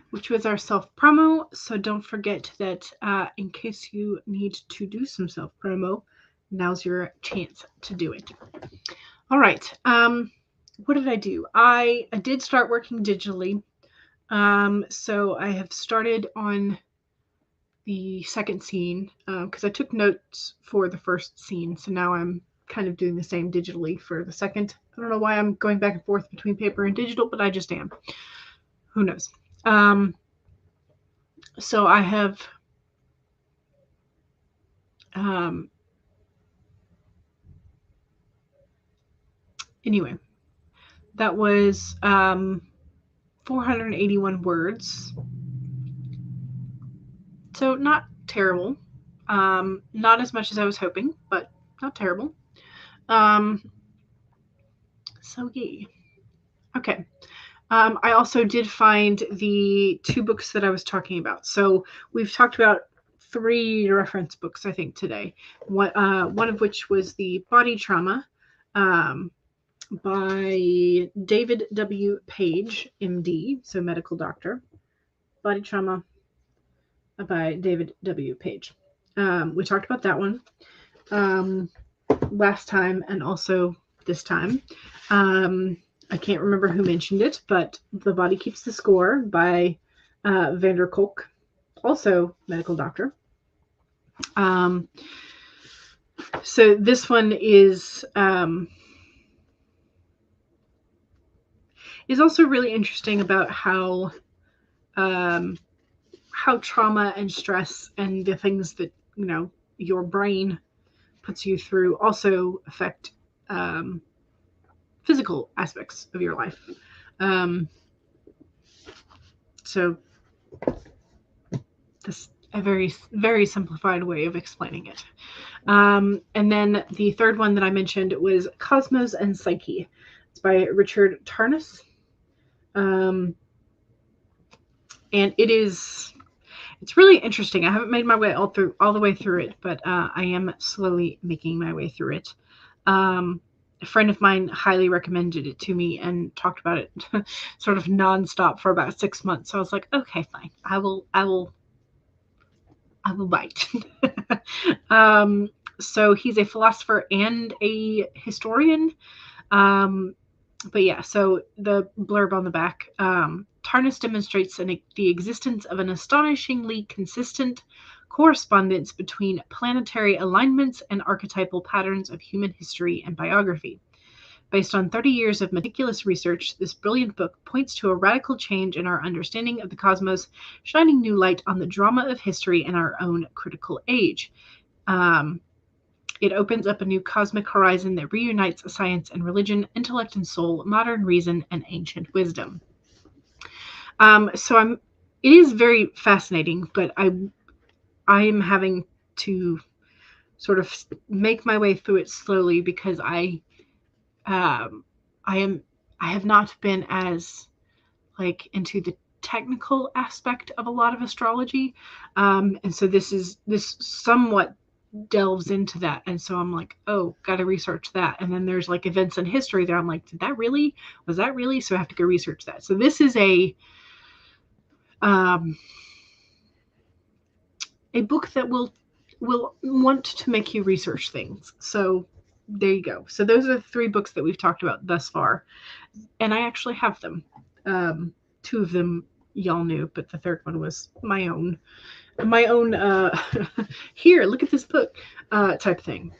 which was our self-promo. So don't forget that in case you need to do some self-promo, now's your chance to do it. All right. What did I do? I did start working digitally. So I have started on the second scene because I took notes for the first scene. So now I'm kind of doing the same digitally for the second. I don't know why I'm going back and forth between paper and digital, but I just am. Who knows? So I have anyway, that was 481 words. So not terrible. Not as much as I was hoping, but not terrible. So yay. Okay. I also did find the 2 books that I was talking about. So we've talked about 3 reference books, I think, today. One of which was the Body Trauma by David W. Page, MD, so medical doctor. Body Trauma by David W. Page. We talked about that one last time and also this time. I can't remember who mentioned it, but The Body Keeps the Score by Vander Kolk, also medical doctor. So this one is also really interesting about how trauma and stress and the things that, you know, your brain puts you through also affect physical aspects of your life. So this a very, very simplified way of explaining it. And then the third one that I mentioned was Cosmos and Psyche. It's by Richard Tarnas. And it's really interesting. I haven't made my way all the way through it, but I am slowly making my way through it. A friend of mine highly recommended it to me and talked about it sort of nonstop for about 6 months. So I was like, okay, fine. I will bite. So he's a philosopher and a historian. But yeah, so the blurb on the back, Tarnas demonstrates the existence of an astonishingly consistent correspondence between planetary alignments and archetypal patterns of human history and biography. Based on 30 years of meticulous research, this brilliant book points to a radical change in our understanding of the cosmos, shining new light on the drama of history and our own critical age. It opens up a new cosmic horizon that reunites science and religion, intellect and soul, modern reason, and ancient wisdom. So it is very fascinating, but I am having to sort of make my way through it slowly because I have not been as like into the technical aspect of a lot of astrology, and so this somewhat delves into that, and so I'm like, oh, gotta research that. And then there's like events in history there I'm like, was that really? So I have to go research that. So this is a book that will want to make you research things. So there you go. So those are the 3 books that we've talked about thus far, and I actually have them. 2 of them y'all knew, but the third one was my own here, look at this book type thing.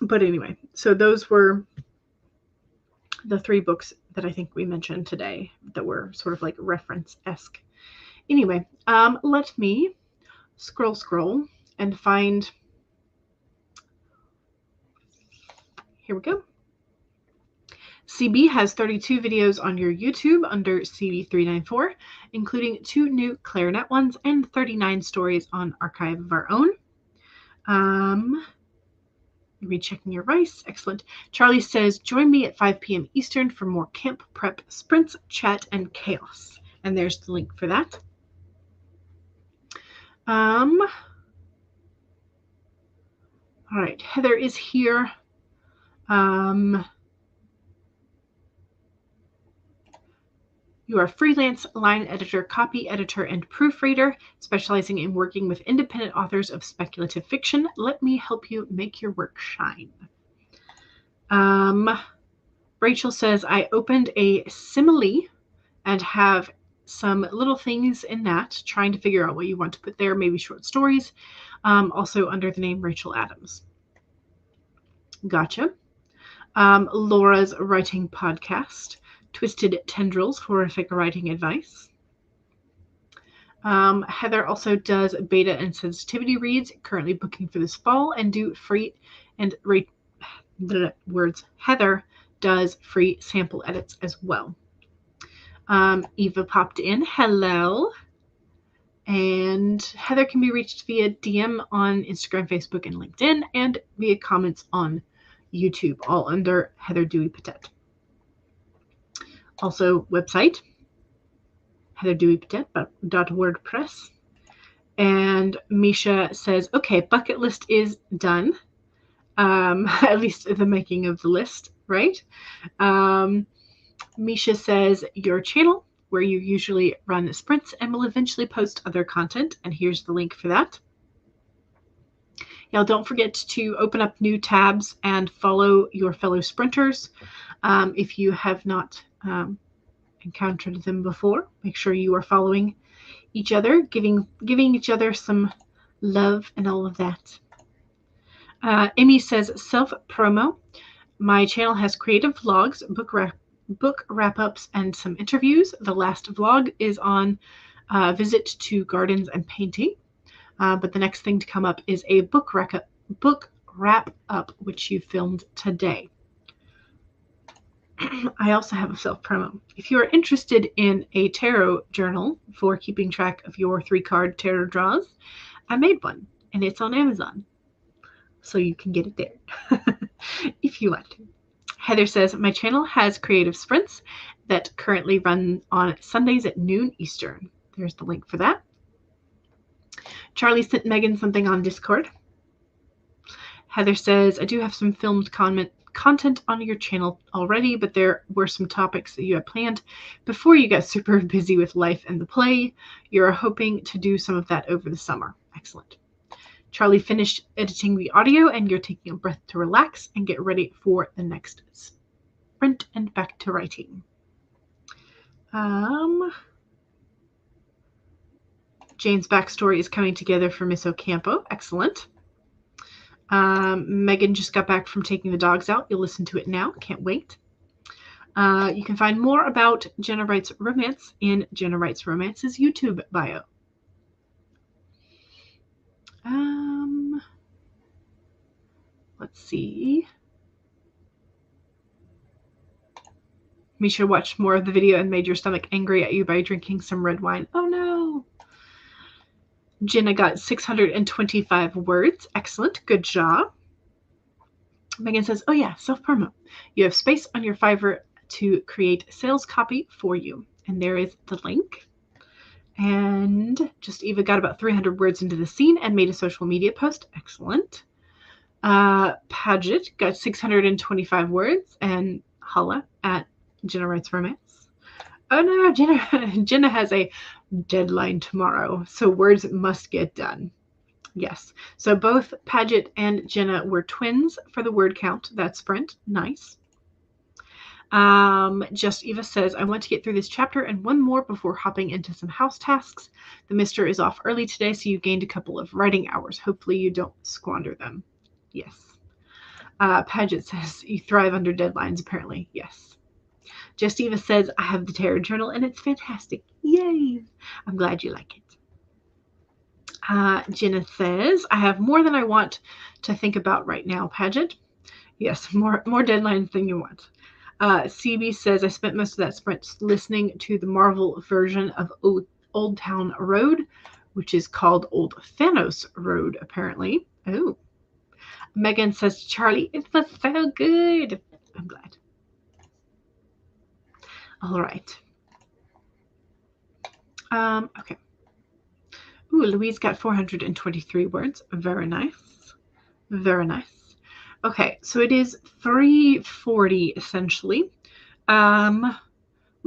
But anyway, so those were the 3 books that I think we mentioned today that were sort of like reference-esque. Anyway, let me scroll and find. Here we go. CB has 32 videos on your YouTube under CB394, including 2 new clarinet ones and 39 stories on Archive of Our Own. Rechecking your rice. Excellent. Charlie says, join me at 5 p.m. Eastern for more camp prep, sprints, chat, and chaos. And there's the link for that. All right. Heather is here. You are a freelance line editor, copy editor, and proofreader, specializing in working with independent authors of speculative fiction. Let me help you make your work shine. Rachel says, I opened a simile and have some little things in that, trying to figure out what you want to put there, maybe short stories, also under the name Rachel Adams. Gotcha. Laura's writing podcast, Twisted Tendrils, horrific writing advice. Heather also does beta and sensitivity reads, currently booking for this fall, and do free and Heather does free sample edits as well. Eva popped in. Hello. And Heather can be reached via DM on Instagram, Facebook, and LinkedIn, and via comments on YouTube, all under Heather Dewey Patet. Also, website, heatherdeweypatet.wordpress. And Misha says, okay, bucket list is done. At least the making of the list, right? Misha says, your channel, where you usually run sprints and will eventually post other content. And here's the link for that. Now, don't forget to open up new tabs and follow your fellow sprinters. If you have not encountered them before, make sure you are following each other, giving each other some love and all of that. Emmy says, self-promo. My channel has creative vlogs, book wrap-ups, and some interviews. The last vlog is on visit to gardens and painting. But the next thing to come up is a book wrap-up, which you filmed today. I also have a self-promo. If you are interested in a tarot journal for keeping track of your 3-card tarot draws, I made one, and it's on Amazon. So you can get it there if you want to. Heather says, my channel has creative sprints that currently run on Sundays at noon Eastern. There's the link for that. Charlie sent Megan something on Discord. Heather says, I do have some filmed content on your channel already, but there were some topics that you had planned before you got super busy with life and the play. You're hoping to do some of that over the summer. Excellent. Charlie finished editing the audio, and you're taking a breath to relax and get ready for the next sprint and back to writing. Jane's backstory is coming together for Miss Ocampo. Excellent. Megan just got back from taking the dogs out. You'll listen to it now. Can't wait. You can find more about Jenna Writes Romance in Jenna Writes Romance's YouTube bio. Let's see. Misha watched more of the video and made your stomach angry at you by drinking some red wine. Oh no. Jenna got 625 words. Excellent. Good job. Megan says, oh yeah, self-promo. You have space on your Fiverr to create sales copy for you. And there is the link. And just Eva got about 300 words into the scene and made a social media post. Excellent. Paget got 625 words and holla at Jenna Writes Romance. Oh no, Jenna has a deadline tomorrow, so words must get done. Yes. So both Paget and Jenna were twins for the word count. That sprint. Nice. Just Eva says, I want to get through this chapter and one more before hopping into some house tasks. The mister is off early today, so you gained a couple of writing hours. Hopefully you don't squander them. Yes. Paget says, you thrive under deadlines, apparently. Yes. Just Eva says, I have the tarot journal and it's fantastic. Yay. I'm glad you like it. Jenna says, I have more than I want to think about right now, Paget. Yes, more deadlines than you want. CB says, I spent most of that sprint listening to the Marvel version of Old Town Road, which is called Old Thanos Road, apparently. Oh. Megan says, Charlie, it was so good. I'm glad. All right. Okay. Ooh, Louise got 423 words. Very nice. Very nice. Okay, so it is 3:40 essentially.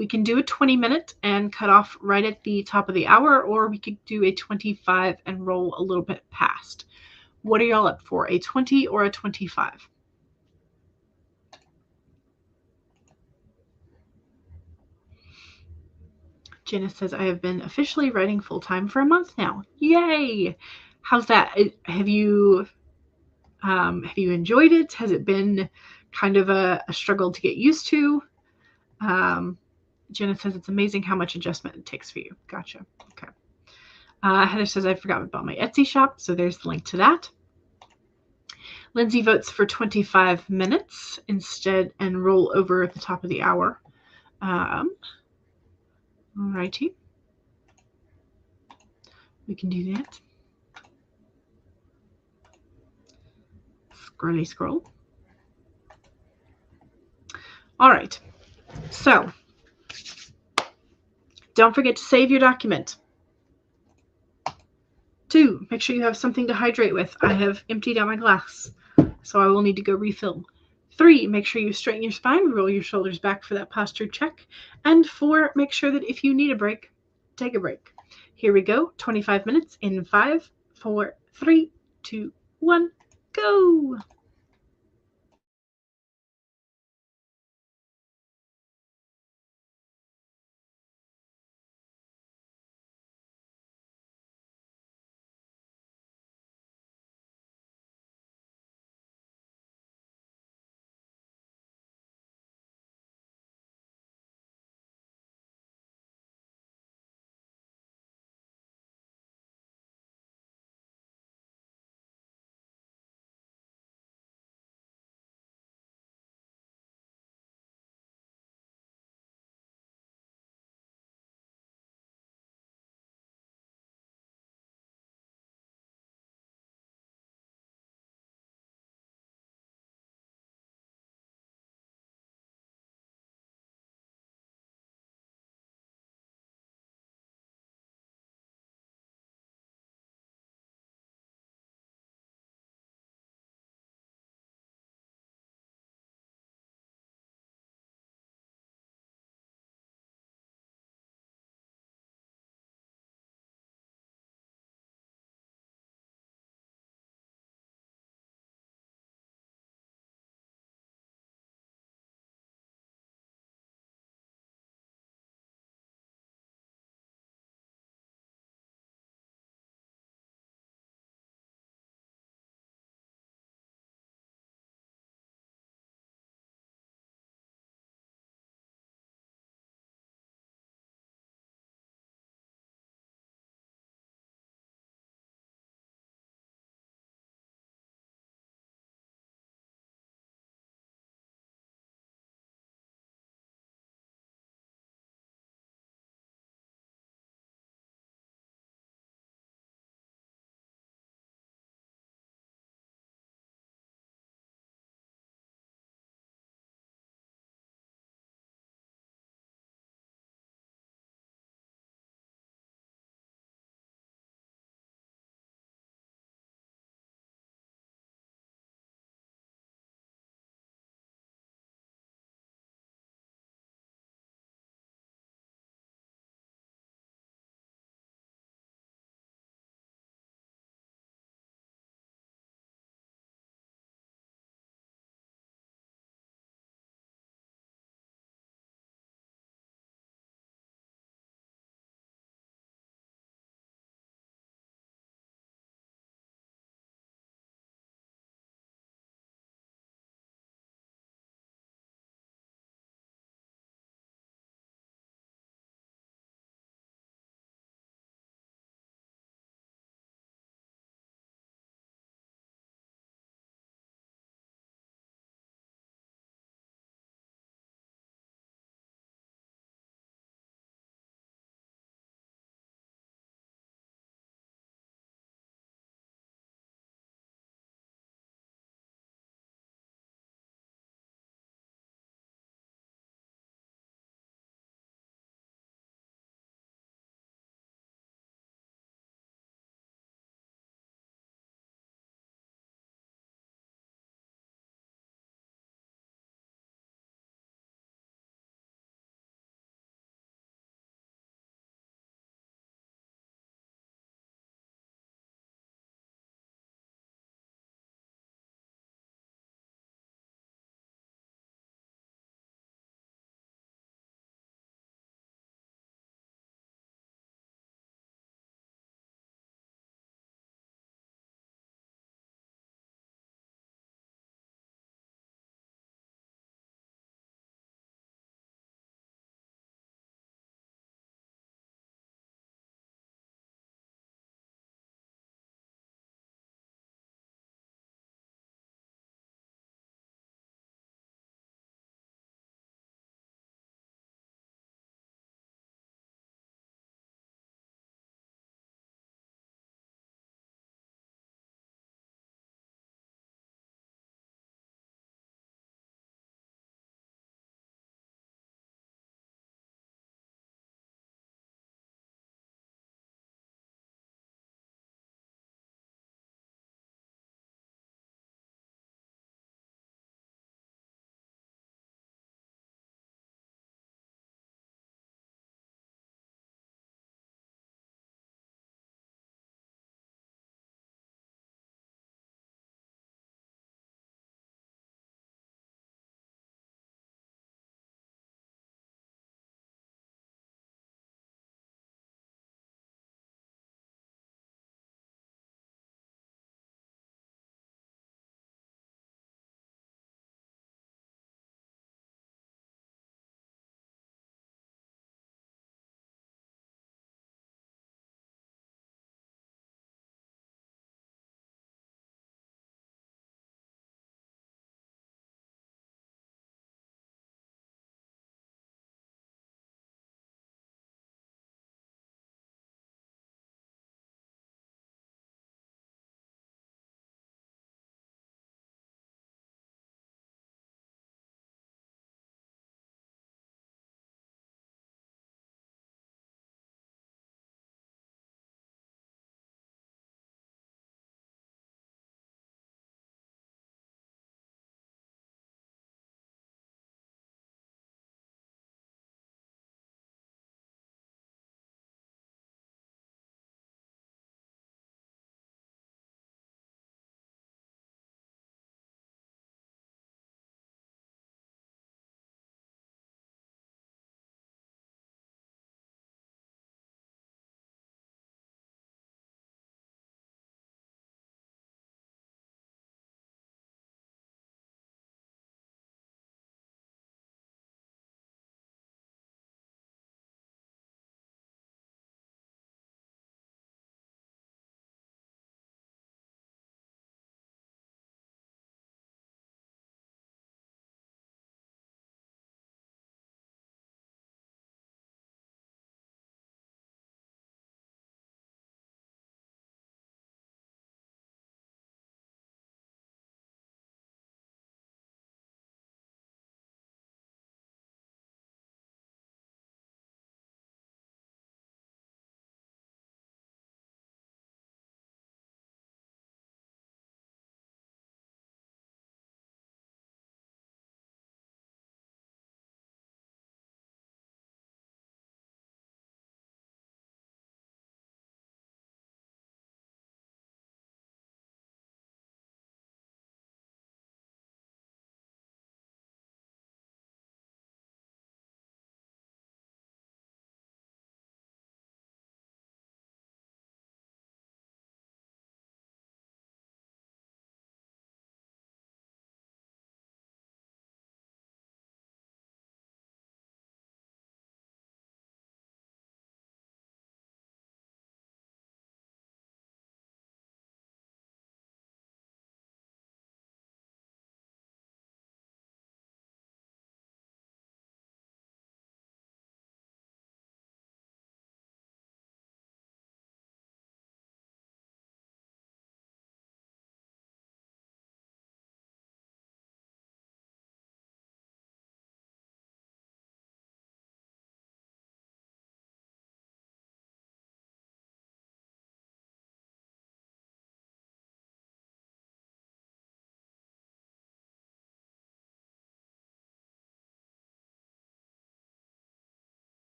We can do a 20-minute and cut off right at the top of the hour, or we could do a 25 and roll a little bit past. What are y'all up for, a 20 or a 25? Jenna says, I have been officially writing full-time for a month now. Yay! How's that? Have you enjoyed it? Has it been kind of a struggle to get used to? Jenna says, it's amazing how much adjustment it takes for you. Gotcha. Okay. Heather says, I forgot about my Etsy shop, so there's the link to that. Lindsay votes for 25 minutes instead and roll over at the top of the hour. Alrighty. We can do that. Scrolly scroll. All right. So don't forget to save your document. 2, make sure you have something to hydrate with. I have emptied out my glass, so I will need to go refill. 3, make sure you straighten your spine, roll your shoulders back for that posture check. And 4, make sure that if you need a break, take a break. Here we go, 25 minutes in 5, 4, 3, 2, 1, go!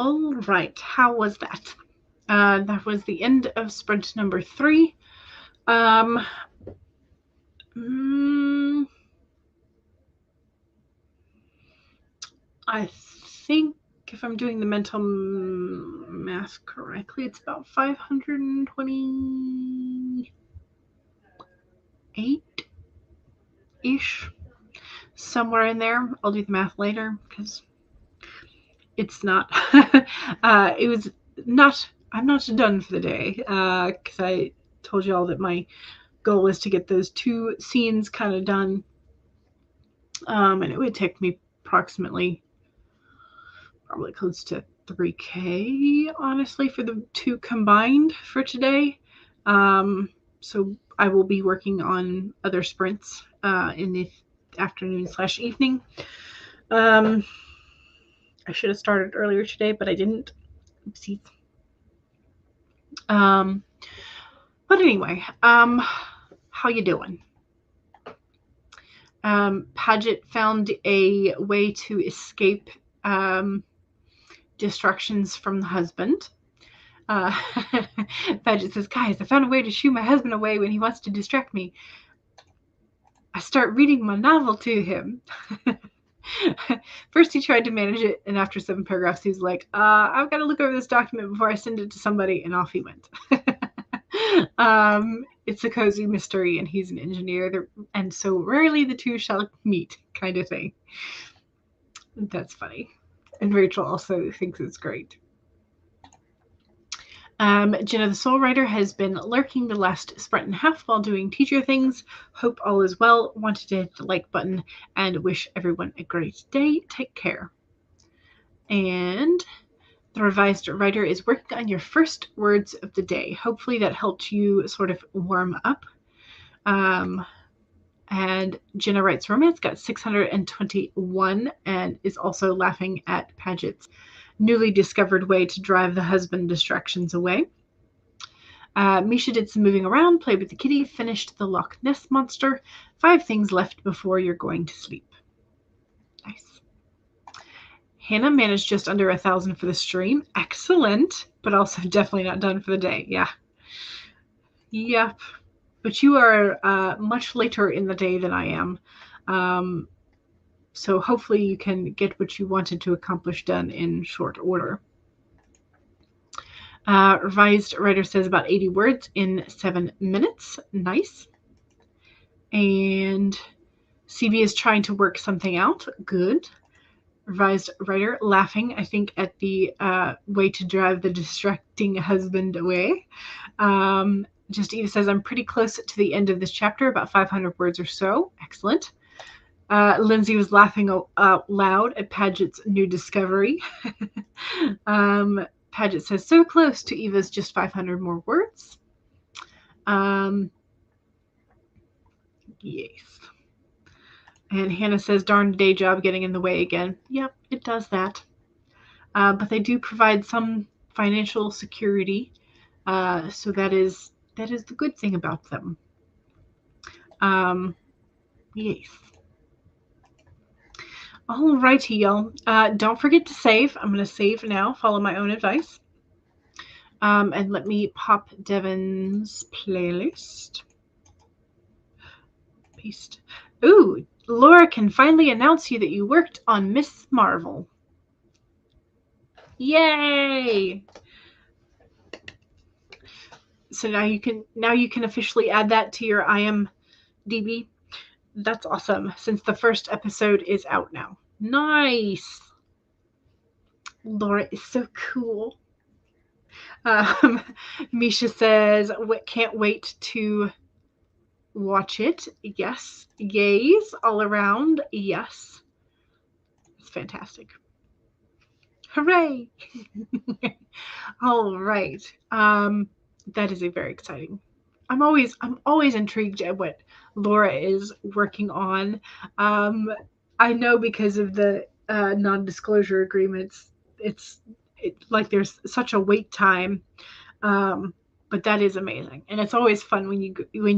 All right, how was that? That was the end of sprint number 3. I think if I'm doing the mental math correctly, it's about 528-ish, somewhere in there. I'll do the math later because it's not, it was not, I'm not done for the day because I told you all that my goal is to get those 2 scenes kind of done. And it would take me approximately probably close to 3K, honestly, for the 2 combined for today. So I will be working on other sprints in the afternoon/evening. I should have started earlier today, but I didn't. Oopsies. But anyway, how you doing? Paget found a way to escape distractions from the husband. Paget says, guys, I found a way to shoo my husband away when he wants to distract me. I start reading my novel to him. First he tried to manage it, and after 7 paragraphs he was like, I've got to look over this document before I send it to somebody, and off he went. It's a cozy mystery, and he's an engineer, and so rarely the 2 shall meet, kind of thing. That's funny. And Rachel also thinks it's great. Jenna the Soul Writer has been lurking the last sprint and a half while doing teacher things. Hope all is well. Wanted to hit the like button and wish everyone a great day. Take care. And the Revised Writer is working on your first words of the day. Hopefully that helped you sort of warm up. And Jenna Writes Romance got 621 and is also laughing at Paget's newly discovered way to drive the husband distractions away. Misha did some moving around, played with the kitty, finished the Loch Ness Monster. 5 things left before you're going to sleep. Nice. Hannah managed just under 1,000 for the stream. Excellent, but also definitely not done for the day. Yeah. Yep. But you are much later in the day than I am. So hopefully you can get what you wanted to accomplish done in short order. Revised Writer says about 80 words in 7 minutes. Nice. And CV is trying to work something out. Good. Revised Writer laughing, I think, at the way to drive the distracting husband away. Just Eva says, I'm pretty close to the end of this chapter, about 500 words or so. Excellent. Lindsay was laughing out loud at Paget's new discovery. Paget says, so close to Eva's just 500 more words. Yes. And Hannah says, darn day job getting in the way again. Yep, it does that. But they do provide some financial security. So that is the good thing about them. Yes. Alrighty, y'all. Don't forget to save. I'm going to save now. Follow my own advice. And let me pop Devin's playlist. Paste. Ooh, Laura can finally announce you that you worked on Miss Marvel. Yay! So now you can officially add that to your IMDb. That's awesome, since the first episode is out now. Nice. Laura is so cool. Misha says, can't wait to watch it. Yes. Yays all around. Yes. It's fantastic. Hooray. All right. That is a very exciting. I'm always intrigued at what Laura is working on. I know because of the non-disclosure agreements, it's like there's such a wait time. But that is amazing, and it's always fun when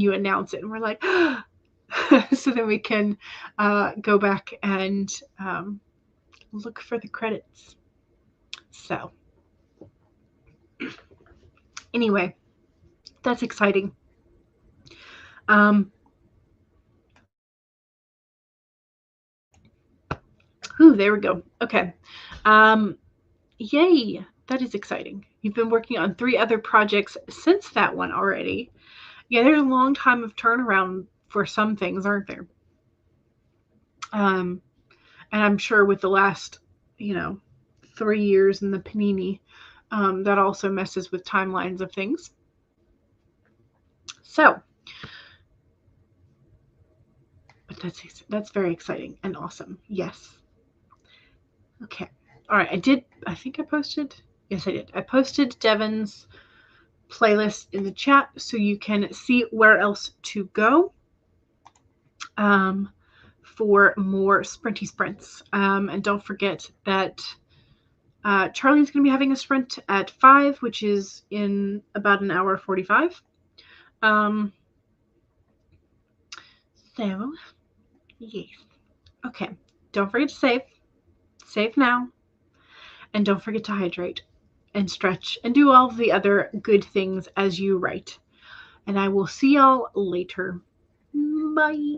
you announce it, and we're like, so then we can go back and look for the credits. So anyway, that's exciting. There we go. Okay. Yay. That is exciting. You've been working on 3 other projects since that one already. Yeah, there's a long time of turnaround for some things, aren't there? And I'm sure with the last, 3 years in the Panini, that also messes with timelines of things. So, but that's very exciting and awesome. Yes. Okay. All right. I think I posted. Yes, I did. I posted Devin's playlist in the chat so you can see where else to go for more sprinty sprints. And don't forget that Charlie's going to be having a sprint at 5, which is in about an hour 45. So, yes. Okay. Don't forget to save. Save now. And don't forget to hydrate and stretch and do all the other good things as you write. And I will see y'all later. Bye.